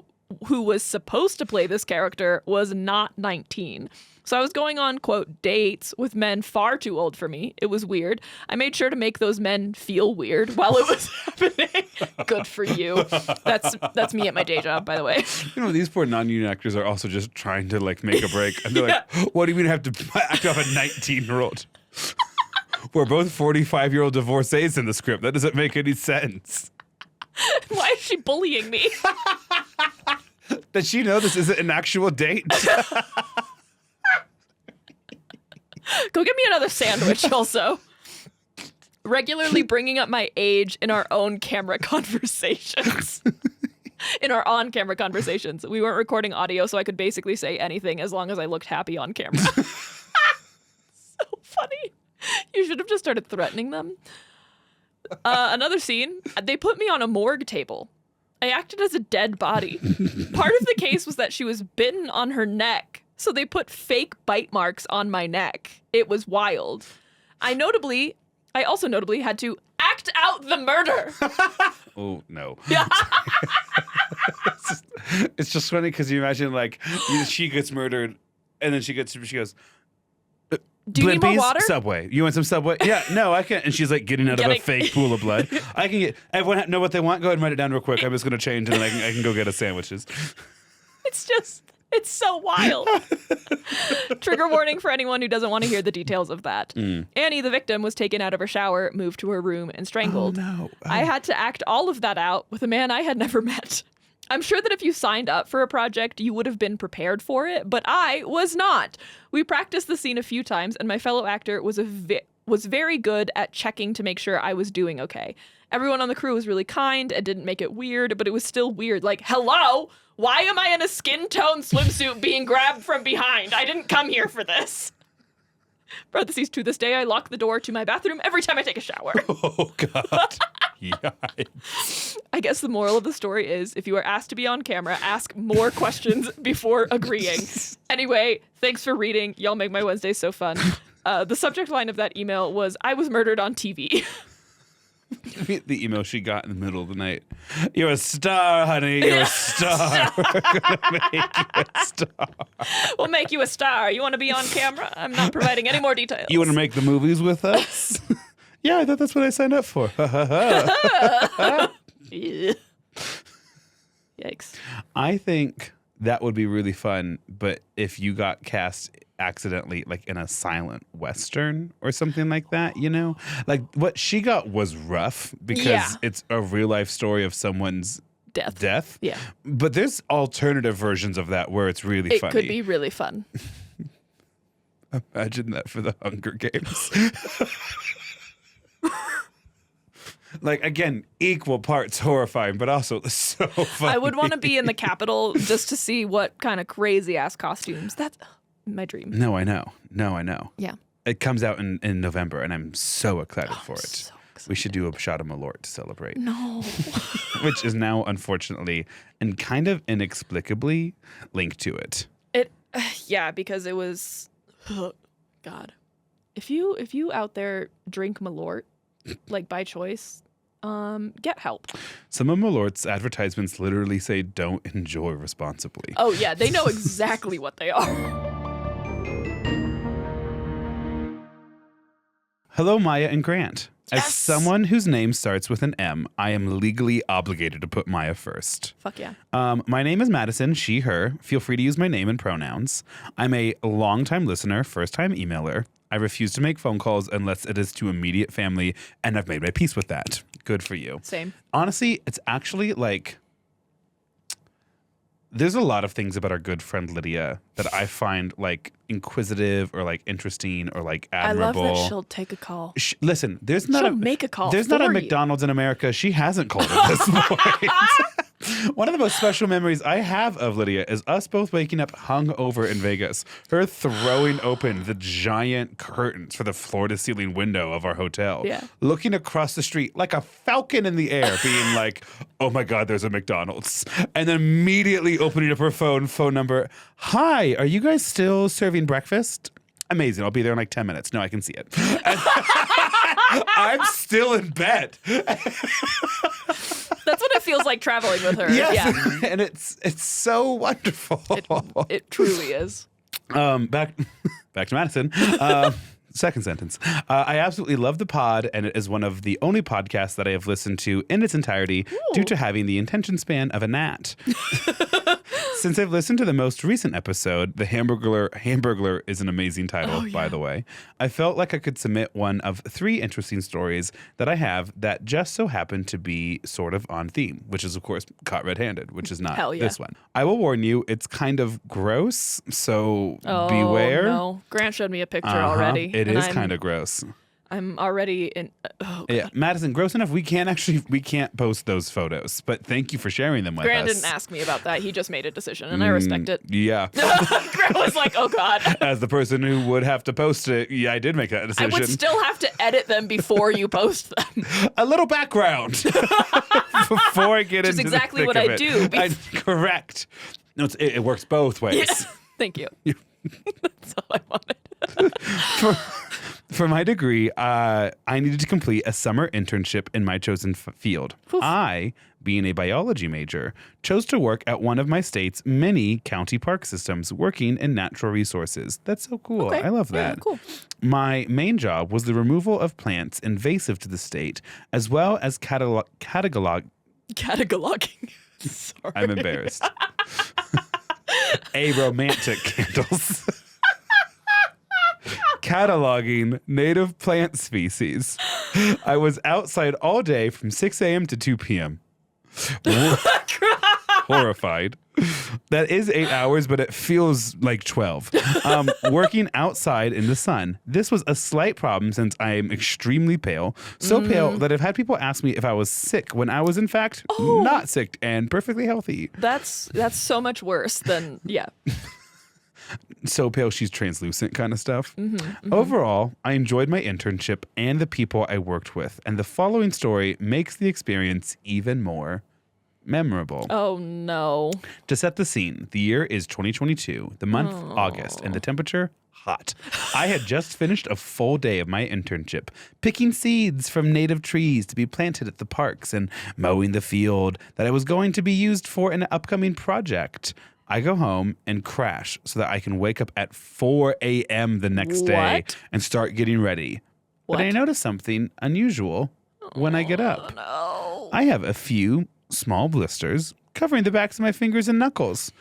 who was supposed to play this character was not 19. So I was going on, quote, dates with men far too old for me. It was weird. I made sure to make those men feel weird while it was happening. Good for you. That's me at my day job, by the way. You know, these poor non-union actors are also just trying to like make a break. And they're like, what do you mean have to act off a 19-year-old? We're both 45-year-old divorcees in the script. That doesn't make any sense. Why is she bullying me? Does she know this isn't an actual date? Go get me another sandwich also. Regularly bringing up my age in our own camera conversations. In our on-camera conversations. We weren't recording audio, so I could basically say anything as long as I looked happy on camera. So funny. You should have just started threatening them. Another scene, they put me on a morgue table. I acted as a dead body. Part of the case was that she was bitten on her neck, so they put fake bite marks on my neck. It was wild. I also notably had to act out the murder. Oh, no. Yeah. It's just funny because you imagine, like, she gets murdered And then she goes, Do you need more Blimpies, water? Subway. You want some Subway? Yeah, no, I can't. And she's like getting out of a fake pool of blood. I can get, everyone know what they want? Go ahead and write it down real quick. I'm just going to change and then I can go get us sandwiches. It's so wild. Trigger warning for anyone who doesn't want to hear the details of that. Annie, the victim, was taken out of her shower, moved to her room, and strangled. Oh, no. I had to act all of that out with a man I had never met. I'm sure that if you signed up for a project, you would have been prepared for it, but I was not. We practiced the scene a few times, and my fellow actor was very good at checking to make sure I was doing okay. Everyone on the crew was really kind and didn't make it weird, but it was still weird. Like, hello? Why am I in a skin tone swimsuit being grabbed from behind? I didn't come here for this. Parentheses, to this day, I lock the door to my bathroom every time I take a shower. Oh, God. Yikes. I guess the moral of the story is, if you are asked to be on camera, ask more questions before agreeing. Anyway, thanks for reading. Y'all make my Wednesdays so fun. The subject line of that email was, I was murdered on TV. The email she got in the middle of the night. You're a star, honey. You're a star. We're gonna make you a star. We'll make you a star. You want to be on camera? I'm not providing any more details. You want to make the movies with us? Yeah, I thought that's what I signed up for. Yeah. Yikes. I think that would be really fun, but if you got cast accidentally, like in a silent Western or something like that, you know? Like what she got was rough because it's a real life story of someone's death. Yeah. But there's alternative versions of that where it's really funny. It could be really fun. Imagine that for the Hunger Games. Like, again, equal parts horrifying, but also so funny. I would want to be in the Capitol just to see what kind of crazy ass costumes. That's my dream. No, I know. Yeah. It comes out in November, and I'm so excited for it. So excited. We should do a shot of Malort to celebrate. No. Which is now, unfortunately, and kind of inexplicably linked to it. Yeah, because it was, God. If you out there drink Malort, like by choice, get help. Some of Malort's advertisements literally say, don't enjoy responsibly. Oh, yeah. They know exactly what they are. Hello, Maya and Grant. As Yes! someone whose name starts with an M, I am legally obligated to put Maya first. Fuck yeah. My name is Madison, she, her. Feel free to use my name and pronouns. I'm a longtime listener, first-time emailer. I refuse to make phone calls unless it is to immediate family, and I've made my peace with that. Good for you. Same. Honestly, it's actually like, there's a lot of things about our good friend Lydia that I find like inquisitive or like interesting or like admirable. I love that she'll take a call. Listen, She'll make a call. There's not a for you. McDonald's in America she hasn't called at this point. One of the most special memories I have of Lydia is us both waking up hungover in Vegas, her throwing open the giant curtains for the floor-to-ceiling window of our hotel, looking across the street like a falcon in the air, being like, oh my God, there's a McDonald's. And then immediately opening up her phone number. Hi, are you guys still serving breakfast? Amazing. I'll be there in like 10 minutes. No, I can see it. I'm still in bed. That's what it feels like traveling with her. Yes. Yeah. And it's so wonderful. It truly is. Back to Madison. Second sentence. I absolutely love the pod, and it is one of the only podcasts that I have listened to in its entirety due to having the attention span of a gnat. Since I've listened to the most recent episode, The Hamburglar is an amazing title, by the way. I felt like I could submit one of 3 interesting stories that I have that just so happen to be sort of on theme, which is, of course, Caught Red-Handed, which is not this one. I will warn you, it's kind of gross, so beware. No. Grant showed me a picture already. It is kind of gross. I'm already in. Oh, God. Yeah, Madison, gross enough. We can't post those photos, but thank you for sharing them with Grant us. didn't ask me about that. He just made a decision, and I respect it. Yeah. Grant was like, "Oh God." As the person who would have to post it, yeah, I did make that decision. I would still have to edit them before you post them. A little background before I get into exactly the what thick I of do. it. Correct. No, it works both ways. Yeah. Thank you. That's all I wanted. For my degree, I needed to complete a summer internship in my chosen field. Oof. I, being a biology major, chose to work at one of my state's many county park systems working in natural resources. That's so cool. Okay. I love Yeah, that. cool. My main job was the removal of plants invasive to the state, as well as Cataloging. Sorry. I'm embarrassed. Aromantic candles. Cataloging native plant species. I was outside all day from 6 a.m. to 2 p.m. Horrified. That is 8 hours, but it feels like 12. Working outside in the sun. This was a slight problem since I am extremely pale. So pale that I've had people ask me if I was sick when I was in fact not sick and perfectly healthy. That's so much worse than, yeah. So pale she's translucent kind of stuff. Overall, I enjoyed my internship and the people I worked with, and the following story makes the experience even more memorable. Oh, no. To set the scene, the year is 2022, the month August, and the temperature hot. I had just finished a full day of my internship, picking seeds from native trees to be planted at the parks and mowing the field that I was going to be used for an upcoming project. I go home and crash so that I can wake up at 4 a.m. the next day and start getting ready. But I notice something unusual when I get up. No. I have a few small blisters covering the backs of my fingers and knuckles,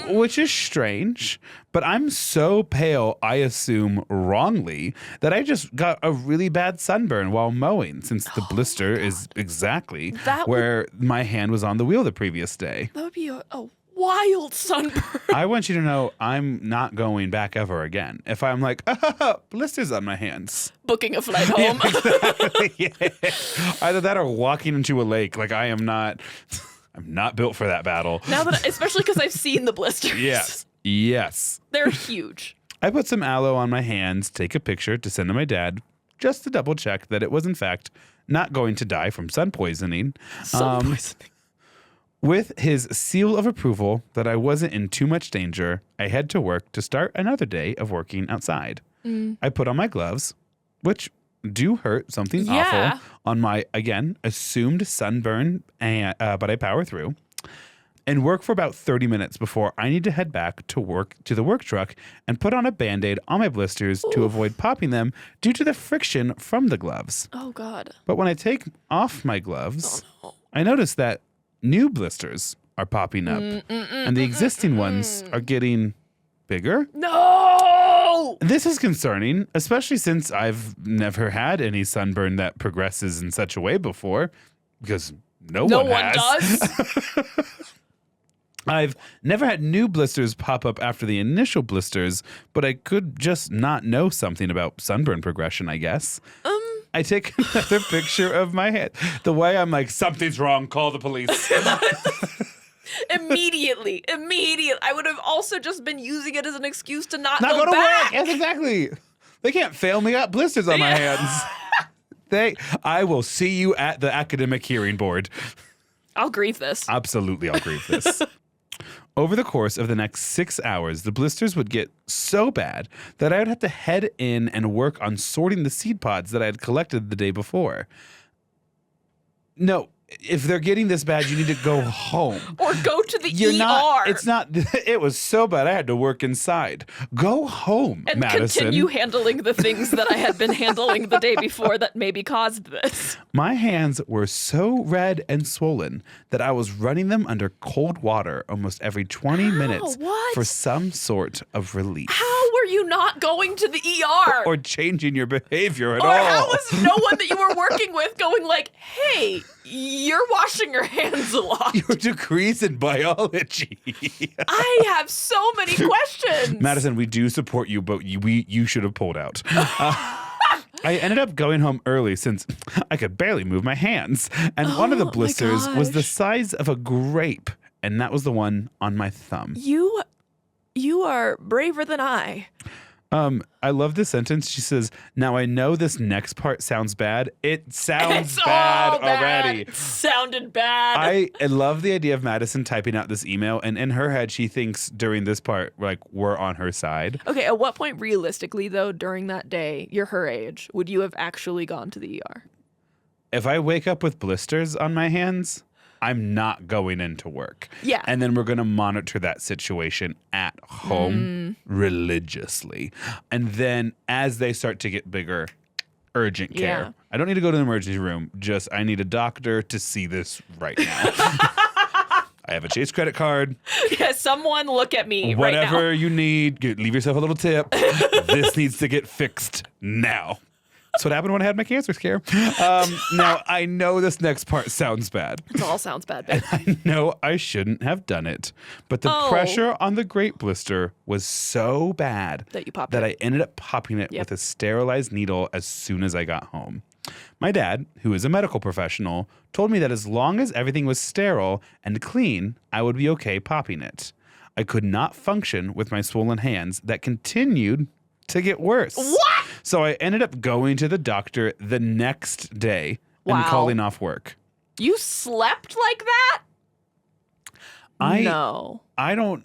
which is strange, but I'm so pale, I assume wrongly, that I just got a really bad sunburn while mowing, since the blister is exactly where my hand was on the wheel the previous day. That would be a wild sunburn. I want you to know I'm not going back ever again. If I'm like, blisters on my hands. Booking a flight home. Exactly. Yeah. Either that or walking into a lake. Like I'm not built for that battle. Now that, especially because I've seen the blisters. Yes. They're huge. I put some aloe on my hands, take a picture to send to my dad, just to double check that it was in fact not going to die from sun poisoning. Sun poisoning. With his seal of approval that I wasn't in too much danger, I head to work to start another day of working outside. I put on my gloves, which do hurt something awful on my, again, assumed sunburn, but I power through, and work for about 30 minutes before I need to head back to the work truck and put on a Band-Aid on my blisters to avoid popping them due to the friction from the gloves. Oh, God. But when I take off my gloves, I notice that new blisters are popping up, and the existing ones are getting bigger. No! This is concerning, especially since I've never had any sunburn that progresses in such a way before, because no one has. Does. I've never had new blisters pop up after the initial blisters, but I could just not know something about sunburn progression, I guess. I take another picture of my hand. The way I'm like, something's wrong, call the police. Immediately. I would have also just been using it as an excuse to not go to back. work. Yes, exactly. They can't fail me. I got blisters on my hands. I will see you at the academic hearing board. I'll grieve this. Absolutely, I'll grieve this. Over the course of the next 6 hours, the blisters would get so bad that I would have to head in and work on sorting the seed pods that I had collected the day before. No, if they're getting this bad, you need to go home. Or go to the ER. It was so bad I had to work inside. Go home, and Madison. Continue handling the things that I had been handling the day before that maybe caused this. My hands were so red and swollen that I was running them under cold water almost every 20 minutes for some sort of relief. How were you not going to the ER? Or changing your behavior at or all. Or how was no one that you were working with going like, hey, you're washing your hands a lot. Your degrees in biology. I have so many questions. Madison, we do support you, but you should have pulled out. I ended up going home early since I could barely move my hands. And one of the blisters was the size of a grape. And that was the one on my thumb. You are braver than I. I love this sentence. She says, "Now I know this next part sounds bad. It sounds It's bad all bad. already." It sounded bad. I love the idea of Madison typing out this email, and in her head, she thinks during this part, like, we're on her side. Okay, at what point, realistically, though, during that day, you're her age, would you have actually gone to the ER? If I wake up with blisters on my hands, I'm not going into work. Yeah. And then we're going to monitor that situation at home religiously. And then as they start to get bigger, urgent care. Yeah. I don't need to go to the emergency room. Just I need a doctor to see this right now. I have a Chase credit card. Yeah, someone look at me right now. Whatever you need, leave yourself a little tip. This needs to get fixed now. That's what happened when I had my cancer scare. Now, I know this next part sounds bad. It all sounds bad, babe. I know I shouldn't have done it. But the pressure on the grape blister was so bad That you popped that it. I ended up popping it with a sterilized needle as soon as I got home. My dad, who is a medical professional, told me that as long as everything was sterile and clean, I would be okay popping it. I could not function with my swollen hands that continued to get worse. What? So I ended up going to the doctor the next day and Wow. calling off work. You slept like that? No. I don't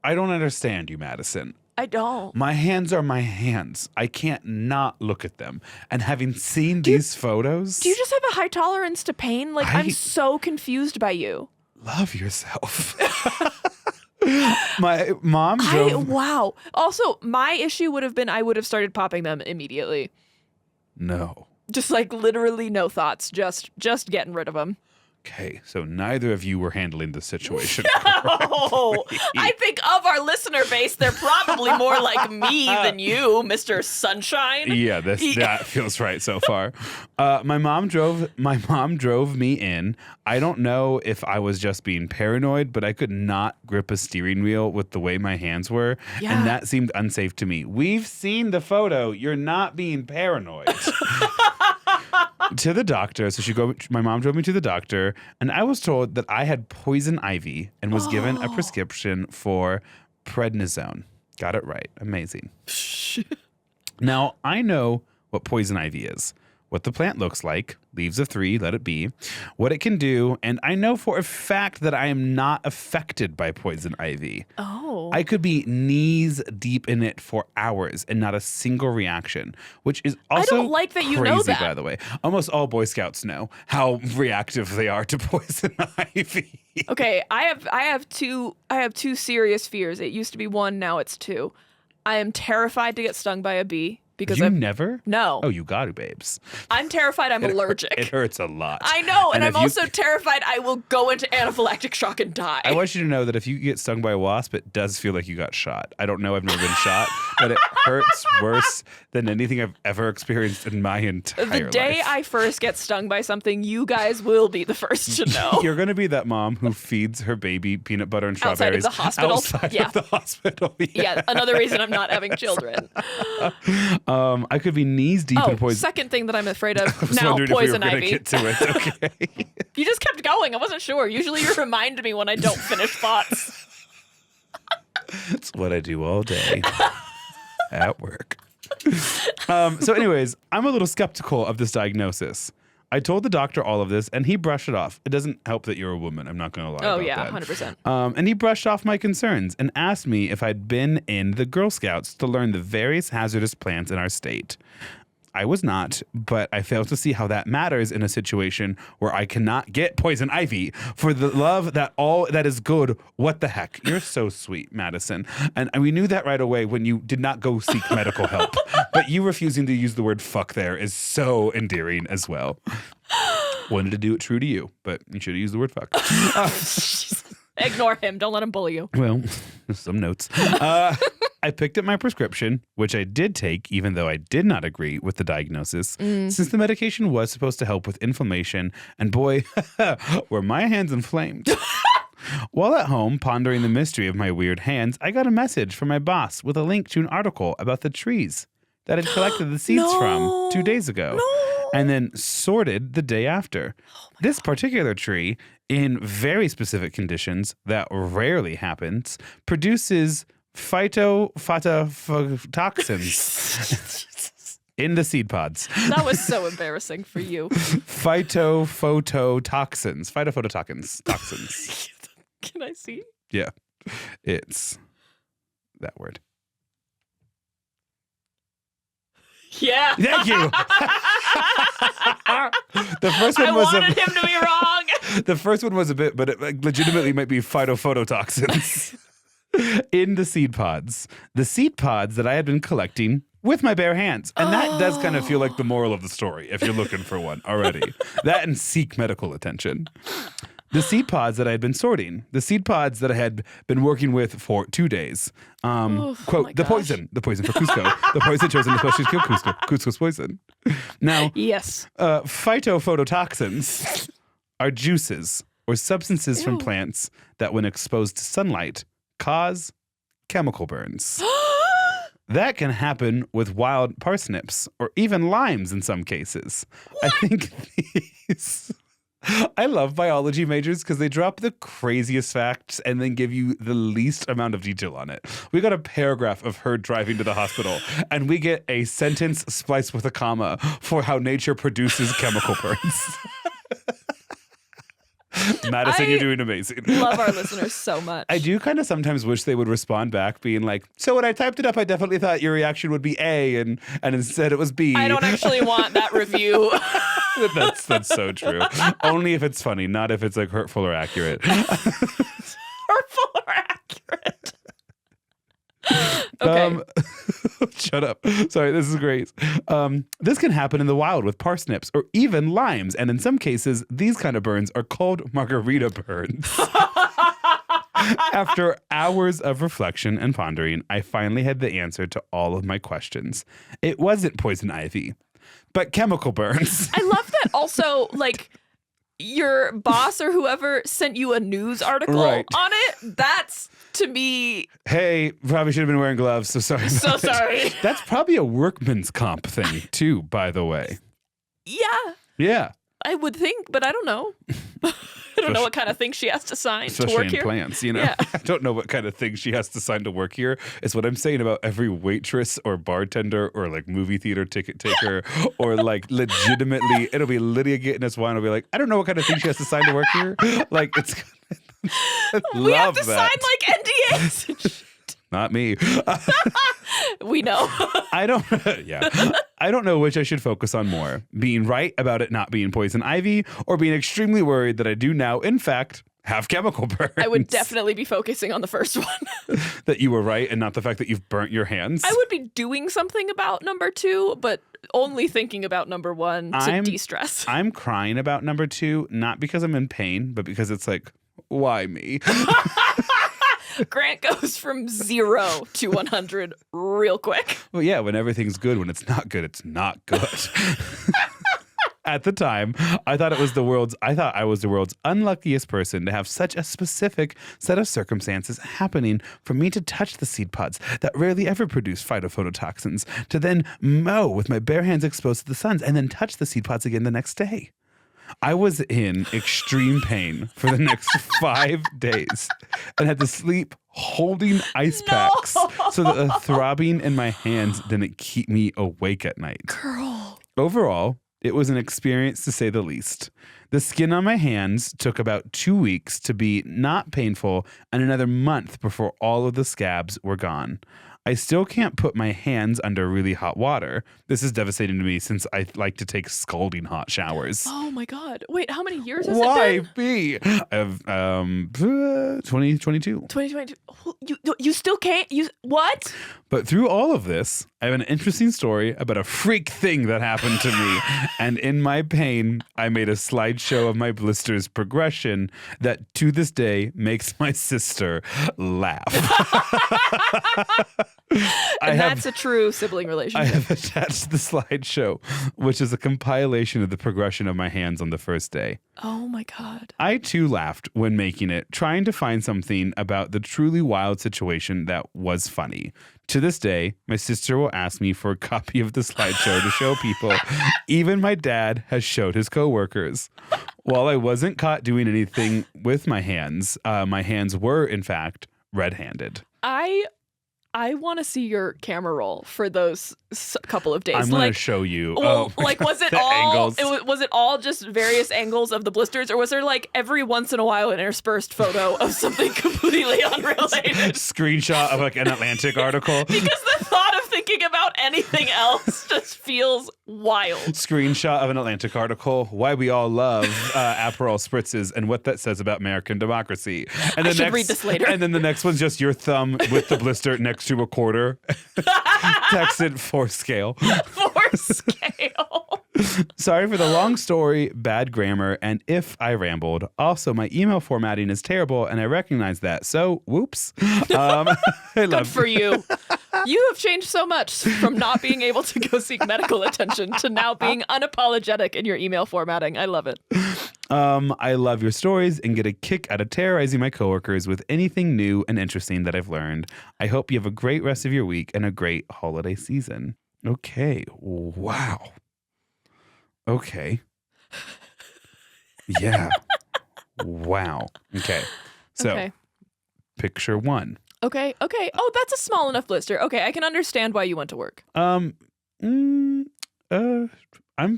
understand you, Madison. I don't. My hands are my hands. I can't not look at them. And having seen these photos, Do you just have a high tolerance to pain? Like, I'm so confused by you. love yourself. My mom drove. Wow. Also, my issue would have been I would have started popping them immediately. No. Just like literally no thoughts. Just getting rid of them. Okay, so neither of you were handling the situation. Oh, I think of our listener base, they're probably more like me than you, Mr. Sunshine. Yeah, that feels right so far. My mom drove me in. I don't know if I was just being paranoid, but I could not grip a steering wheel with the way my hands were, Yeah. and that seemed unsafe to me. We've seen the photo. You're not being paranoid. To the doctor. So my mom drove me to the doctor, and I was told that I had poison ivy and was given a prescription for prednisone. Got it right. Amazing. Now, I know what poison ivy is, what the plant looks like, leaves of 3, let it be, what it can do, and I know for a fact that I am not affected by poison ivy. Oh. I could be knees deep in it for hours and not a single reaction, which is also don't like that you crazy, know that. by the way. Almost all Boy Scouts know how reactive they are to poison ivy. Okay, I have two serious fears. It used to be 1, now it's 2. I am terrified to get stung by a bee because You never? No. Oh, you got to, babes. I'm terrified I'm allergic. It hurts a lot. I know, and I'm if you- also terrified I will go into anaphylactic shock and die. I want you to know that if you get stung by a wasp, it does feel like you got shot. I don't know. I've never been shot, but it hurts worse than anything I've ever experienced in my entire The day life. I first get stung by something, you guys will be the first to know. You're going to be that mom who feeds her baby peanut butter and Outside of strawberries the hospital? outside Yeah. of the hospital. Yeah, another reason I'm not having children. I could be knees deep in poison. Second thing that I'm afraid of I was now, wondering poison if we were ivy. Get to it. Okay. You just kept going. I wasn't sure. Usually you remind me when I don't finish thoughts. That's what I do all day at work. So anyways, I'm a little skeptical of this diagnosis. I told the doctor all of this, and he brushed it off. It doesn't help that you're a woman. I'm not going to lie Oh, about yeah, that. 100%. And he brushed off my concerns and asked me if I'd been in the Girl Scouts to learn the various hazardous plants in our state. I was not, but I failed to see how that matters in a situation where I cannot get poison ivy. For the love that all that is good, what the heck? You're so sweet, Madison. And we knew that right away when you did not go seek medical help. But you refusing to use the word fuck there is so endearing as well. Wanted to do it true to you, but you should have used the word fuck. Ignore him. Don't let him bully you. Well, some notes. I picked up my prescription, which I did take, even though I did not agree with the diagnosis, since the medication was supposed to help with inflammation. And boy, were my hands inflamed. While at home, pondering the mystery of my weird hands, I got a message from my boss with a link to an article about the trees that I'd collected the seeds from 2 days ago. And then sorted the day after. This particular tree, in very specific conditions that rarely happens, produces phytophototoxins in the seed pods. That was so embarrassing for you. Phytophototoxins. Toxins. Can I see? Yeah. It's that word. Yeah. Thank you. The first one was wanted him to be wrong. The first one was a bit, but it legitimately might be phytophototoxins in the seed pods. The seed pods that I had been collecting with my bare hands. And that does kind of feel like the moral of the story if you're looking for one already. That and seek medical attention. The seed pods that I had been sorting, the seed pods that I had been working with for 2 days. Quote, the poison for Cusco. The poison chosen to specially kill Cusco. Cusco's poison. Now, yes. Phytophototoxins are juices or substances from plants that, when exposed to sunlight, cause chemical burns. That can happen with wild parsnips or even limes in some cases. What? I think these... I love biology majors because they drop the craziest facts and then give you the least amount of detail on it. We got a paragraph of her driving to the hospital, and we get a sentence spliced with a comma for how nature produces chemical burns. Madison, you're doing amazing. Love our listeners so much. I do kind of sometimes wish they would respond back being like, so when I typed it up, I definitely thought your reaction would be A, and instead it was B. I don't actually want that review. That's so true. Only if it's funny, not if it's like hurtful or accurate. Hurtful or accurate. Okay. Shut up. Sorry, this is great. This can happen in the wild with parsnips or even limes. And in some cases, these kind of burns are called margarita burns. After hours of reflection and pondering, I finally had the answer to all of my questions. It wasn't poison ivy, but chemical burns. I love that also, like, your boss or whoever sent you a news article on it. That's, to me... Hey, probably should have been wearing gloves, so sorry. So sorry. That's probably a workman's comp thing, too, by the way. Yeah. Yeah. I would think, but I don't know. I don't know what kind of thing she has to sign to work here. Especially in here. plants, you know? Yeah. I don't know what kind of thing she has to sign to work here. It's what I'm saying about every waitress or bartender or like movie theater ticket taker or like legitimately, it'll be Lydia getting us wine. It'll be like, I don't know what kind of thing she has to sign to work here. Like, it's... We have to sign like NDAs. Not me. We know. I don't know which I should focus on more. Being right about it not being poison ivy or being extremely worried that I do now, in fact, have chemical burns. I would definitely be focusing on the first one. That you were right and not the fact that you've burnt your hands. I would be doing something about number 2, but only thinking about number 1 to de-stress. I'm crying about number 2, not because I'm in pain, but because it's like, why me? Grant goes from 0 to 100 real quick. Well, yeah, when everything's good. When it's not good, it's not good. At the time, I thought I was the world's unluckiest person to have such a specific set of circumstances happening for me to touch the seed pods that rarely ever produce phytophototoxins, to then mow with my bare hands exposed to the sun, and then touch the seed pods again the next day. I was in extreme pain for the next 5 days and had to sleep holding ice packs so that the throbbing in my hands didn't keep me awake at night. Girl. Overall, it was an experience to say the least. The skin on my hands took about 2 weeks to be not painful and another month before all of the scabs were gone. I still can't put my hands under really hot water. This is devastating to me since I like to take scalding hot showers. Oh my God. Wait, how many years has Why it be? I have 2022. 2022. You still can't? What? But through all of this, I have an interesting story about a freak thing that happened to me. And in my pain, I made a slideshow of my blister's progression that to this day makes my sister laugh. That's a true sibling relationship. I have attached the slideshow, which is a compilation of the progression of my hands on the first day. Oh my God. I too laughed when making it, trying to find something about the truly wild situation that was funny. To this day, my sister will ask me for a copy of the slideshow to show people. Even my dad has showed his coworkers. While I wasn't caught doing anything with my hands were, in fact, red-handed. I I want to see your camera roll for those couple of days. I'm going to show you. Well, like, was it the all? angles. Was it all just various angles of the blisters, or was there like every once in a while an interspersed photo of something completely unrelated? Screenshot of like an Atlantic article. Because the thought of thinking about anything else just feels wild. Screenshot of an Atlantic article. Why we all love Aperol spritzes and what that says about American democracy. And I should read this later. And then the next one's just your thumb with the blister next to a quarter. Texted for scale. For scale. Sorry for the long story, bad grammar, and if I rambled. Also, my email formatting is terrible, and I recognize that. So, whoops. Good for you. You have changed so much from not being able to go seek medical attention to now being unapologetic in your email formatting. I love it. I love your stories and get a kick out of terrorizing my coworkers with anything new and interesting that I've learned. I hope you have a great rest of your week and a great holiday season. Okay. Wow. Okay. Yeah. Wow. Okay. So, Okay. Picture one. Okay. Oh, that's a small enough blister. Okay, I can understand why you went to work. I'm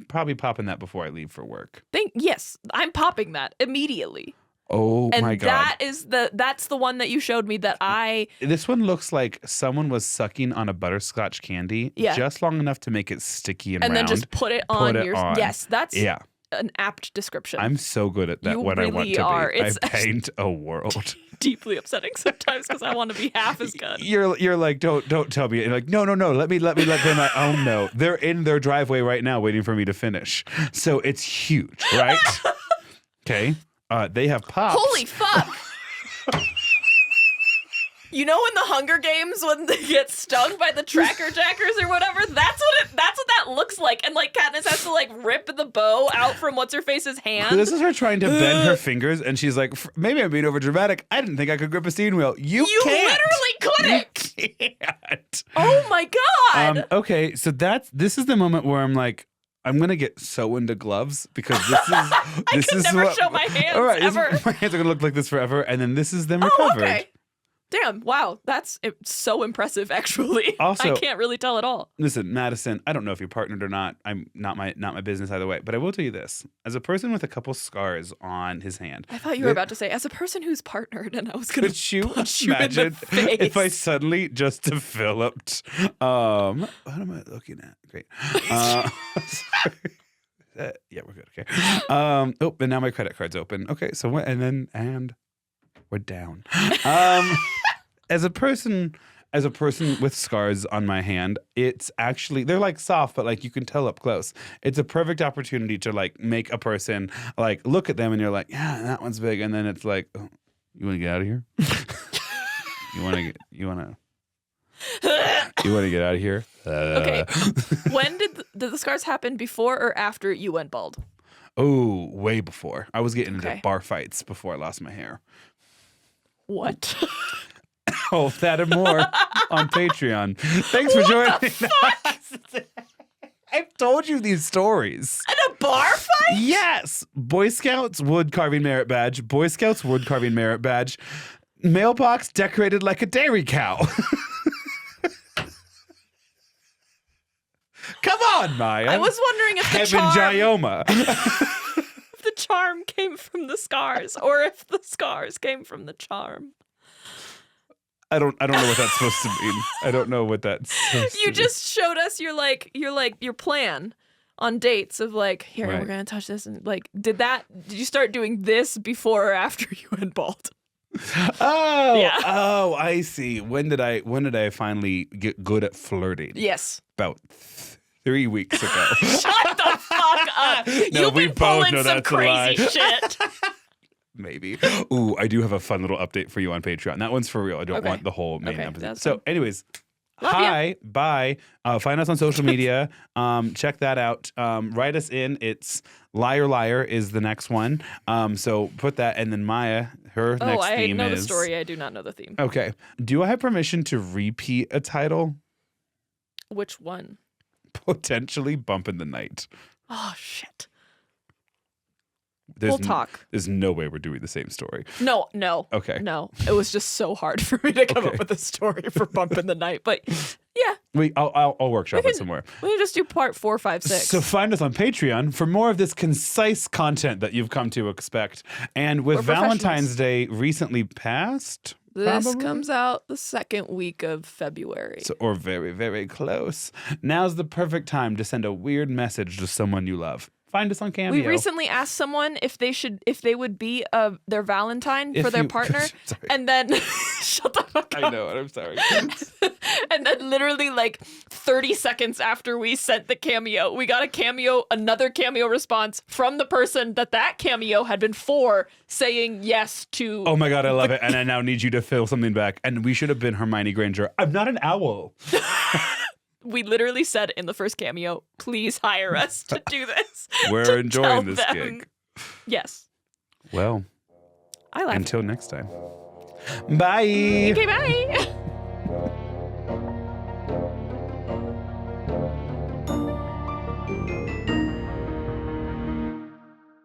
probably popping that before I leave for work. Yes, I'm popping that immediately. Oh my God. That's the one that you showed me that This one looks like someone was sucking on a butterscotch candy just long enough to make it sticky and round. then just put it on your. Yes, that's an apt description. I'm so good at that You when I want really to are. be. It's I paint a world. deeply upsetting sometimes because I want to be half as good. You're like, don't tell me. You're like, no. Let me let them. Oh no, they're in their driveway right now, waiting for me to finish. So it's huge, right? Okay. They have pops. Holy fuck! You know in the Hunger Games when they get stung by the tracker jackers or whatever? That's what that looks like. And like Katniss has to like rip the bow out from what's her face's hand. This is her trying to bend her fingers, and she's like, maybe I'm being over dramatic. I didn't think I could grip a steering wheel. You can't. Literally couldn't. You can't. Oh my God. Okay, so this is the moment where I'm like, I'm gonna get so into gloves because this is never what, show my hands all right, ever. My hands are gonna look like this forever, and then this is them recovered. Okay. Damn, wow, that's so impressive, actually. Also, I can't really tell at all. Listen, Madison, I don't know if you're partnered or not. I'm not my business either way. But I will tell you this. As a person with a couple scars on his hand. I thought you were about to say, as a person who's partnered, and I was going to punch you in the face. If I suddenly just developed, what am I looking at? Great. Yeah, we're good. Okay. And now my credit card's open. Okay, so and we're down. As a person with scars on my hand, it's actually, they're like soft, but like you can tell up close. It's a perfect opportunity to like make a person like look at them and you're like, yeah, that one's big. And then it's like, oh, you want to get out of here? you want to get out of here? Okay. When did the scars happen, before or after you went bald? Oh, way before. I was getting into bar fights before I lost my hair. What? Oh, that and more on Patreon. Thanks for joining us. I've told you these stories. In a bar fight? Yes. Boy Scouts wood carving merit badge. Boy Scouts wood carving merit badge. Mailbox decorated like a dairy cow. Come on, Maya. I was wondering if the Heaven Gioma. if the charm came from the scars, or if the scars came from the charm. I don't know what that's supposed to mean. I don't know what that's supposed to You just showed us your plan on dates of like, here, Right. we're gonna touch this, and like, did you start doing this before or after you went bald? Oh, Yeah. Oh, I see. When did I finally get good at flirting? Yes. About 3 weeks ago. Shut the fuck up. No, You've we been both pulling know some that's a lie. crazy shit. Maybe. Ooh, I do have a fun little update for you on Patreon. That one's for real. I don't want the whole main episode. that's So, fine. anyways, Love hi, bye. Find us on social media. Check that out. Write us in. It's Liar Liar is the next one. So put that, and then Maya, her next theme is. I know the story. I do not know the theme. Okay. Do I have permission to repeat a title? Which one? Potentially Bump in the Night. Oh shit. We'll talk. There's no way we're doing the same story. No. Okay. No. It was just so hard for me to come up with a story for Bump in the Night. But yeah. I'll workshop it somewhere. We can just do part 4, 5, 6. So find us on Patreon for more of this concise content that you've come to expect. And with Valentine's Day recently passed... This probably comes out the second week of February. or very, very close. Now's the perfect time to send a weird message to someone you love. Find us on Cameo. We recently asked someone if they would be their Valentine for their partner, and then shut the fuck up. I know, and I'm sorry. And then literally like 30 seconds after we sent the cameo, we got another cameo response from the person that cameo had been for, saying yes to. Oh my God, I love it. And I now need you to fill something back. And we should have been Hermione Granger. I'm not an owl. We literally said in the first cameo, please hire us to do this. We're enjoying this gig. Yes. Well, I like until next time. Bye. Okay, bye.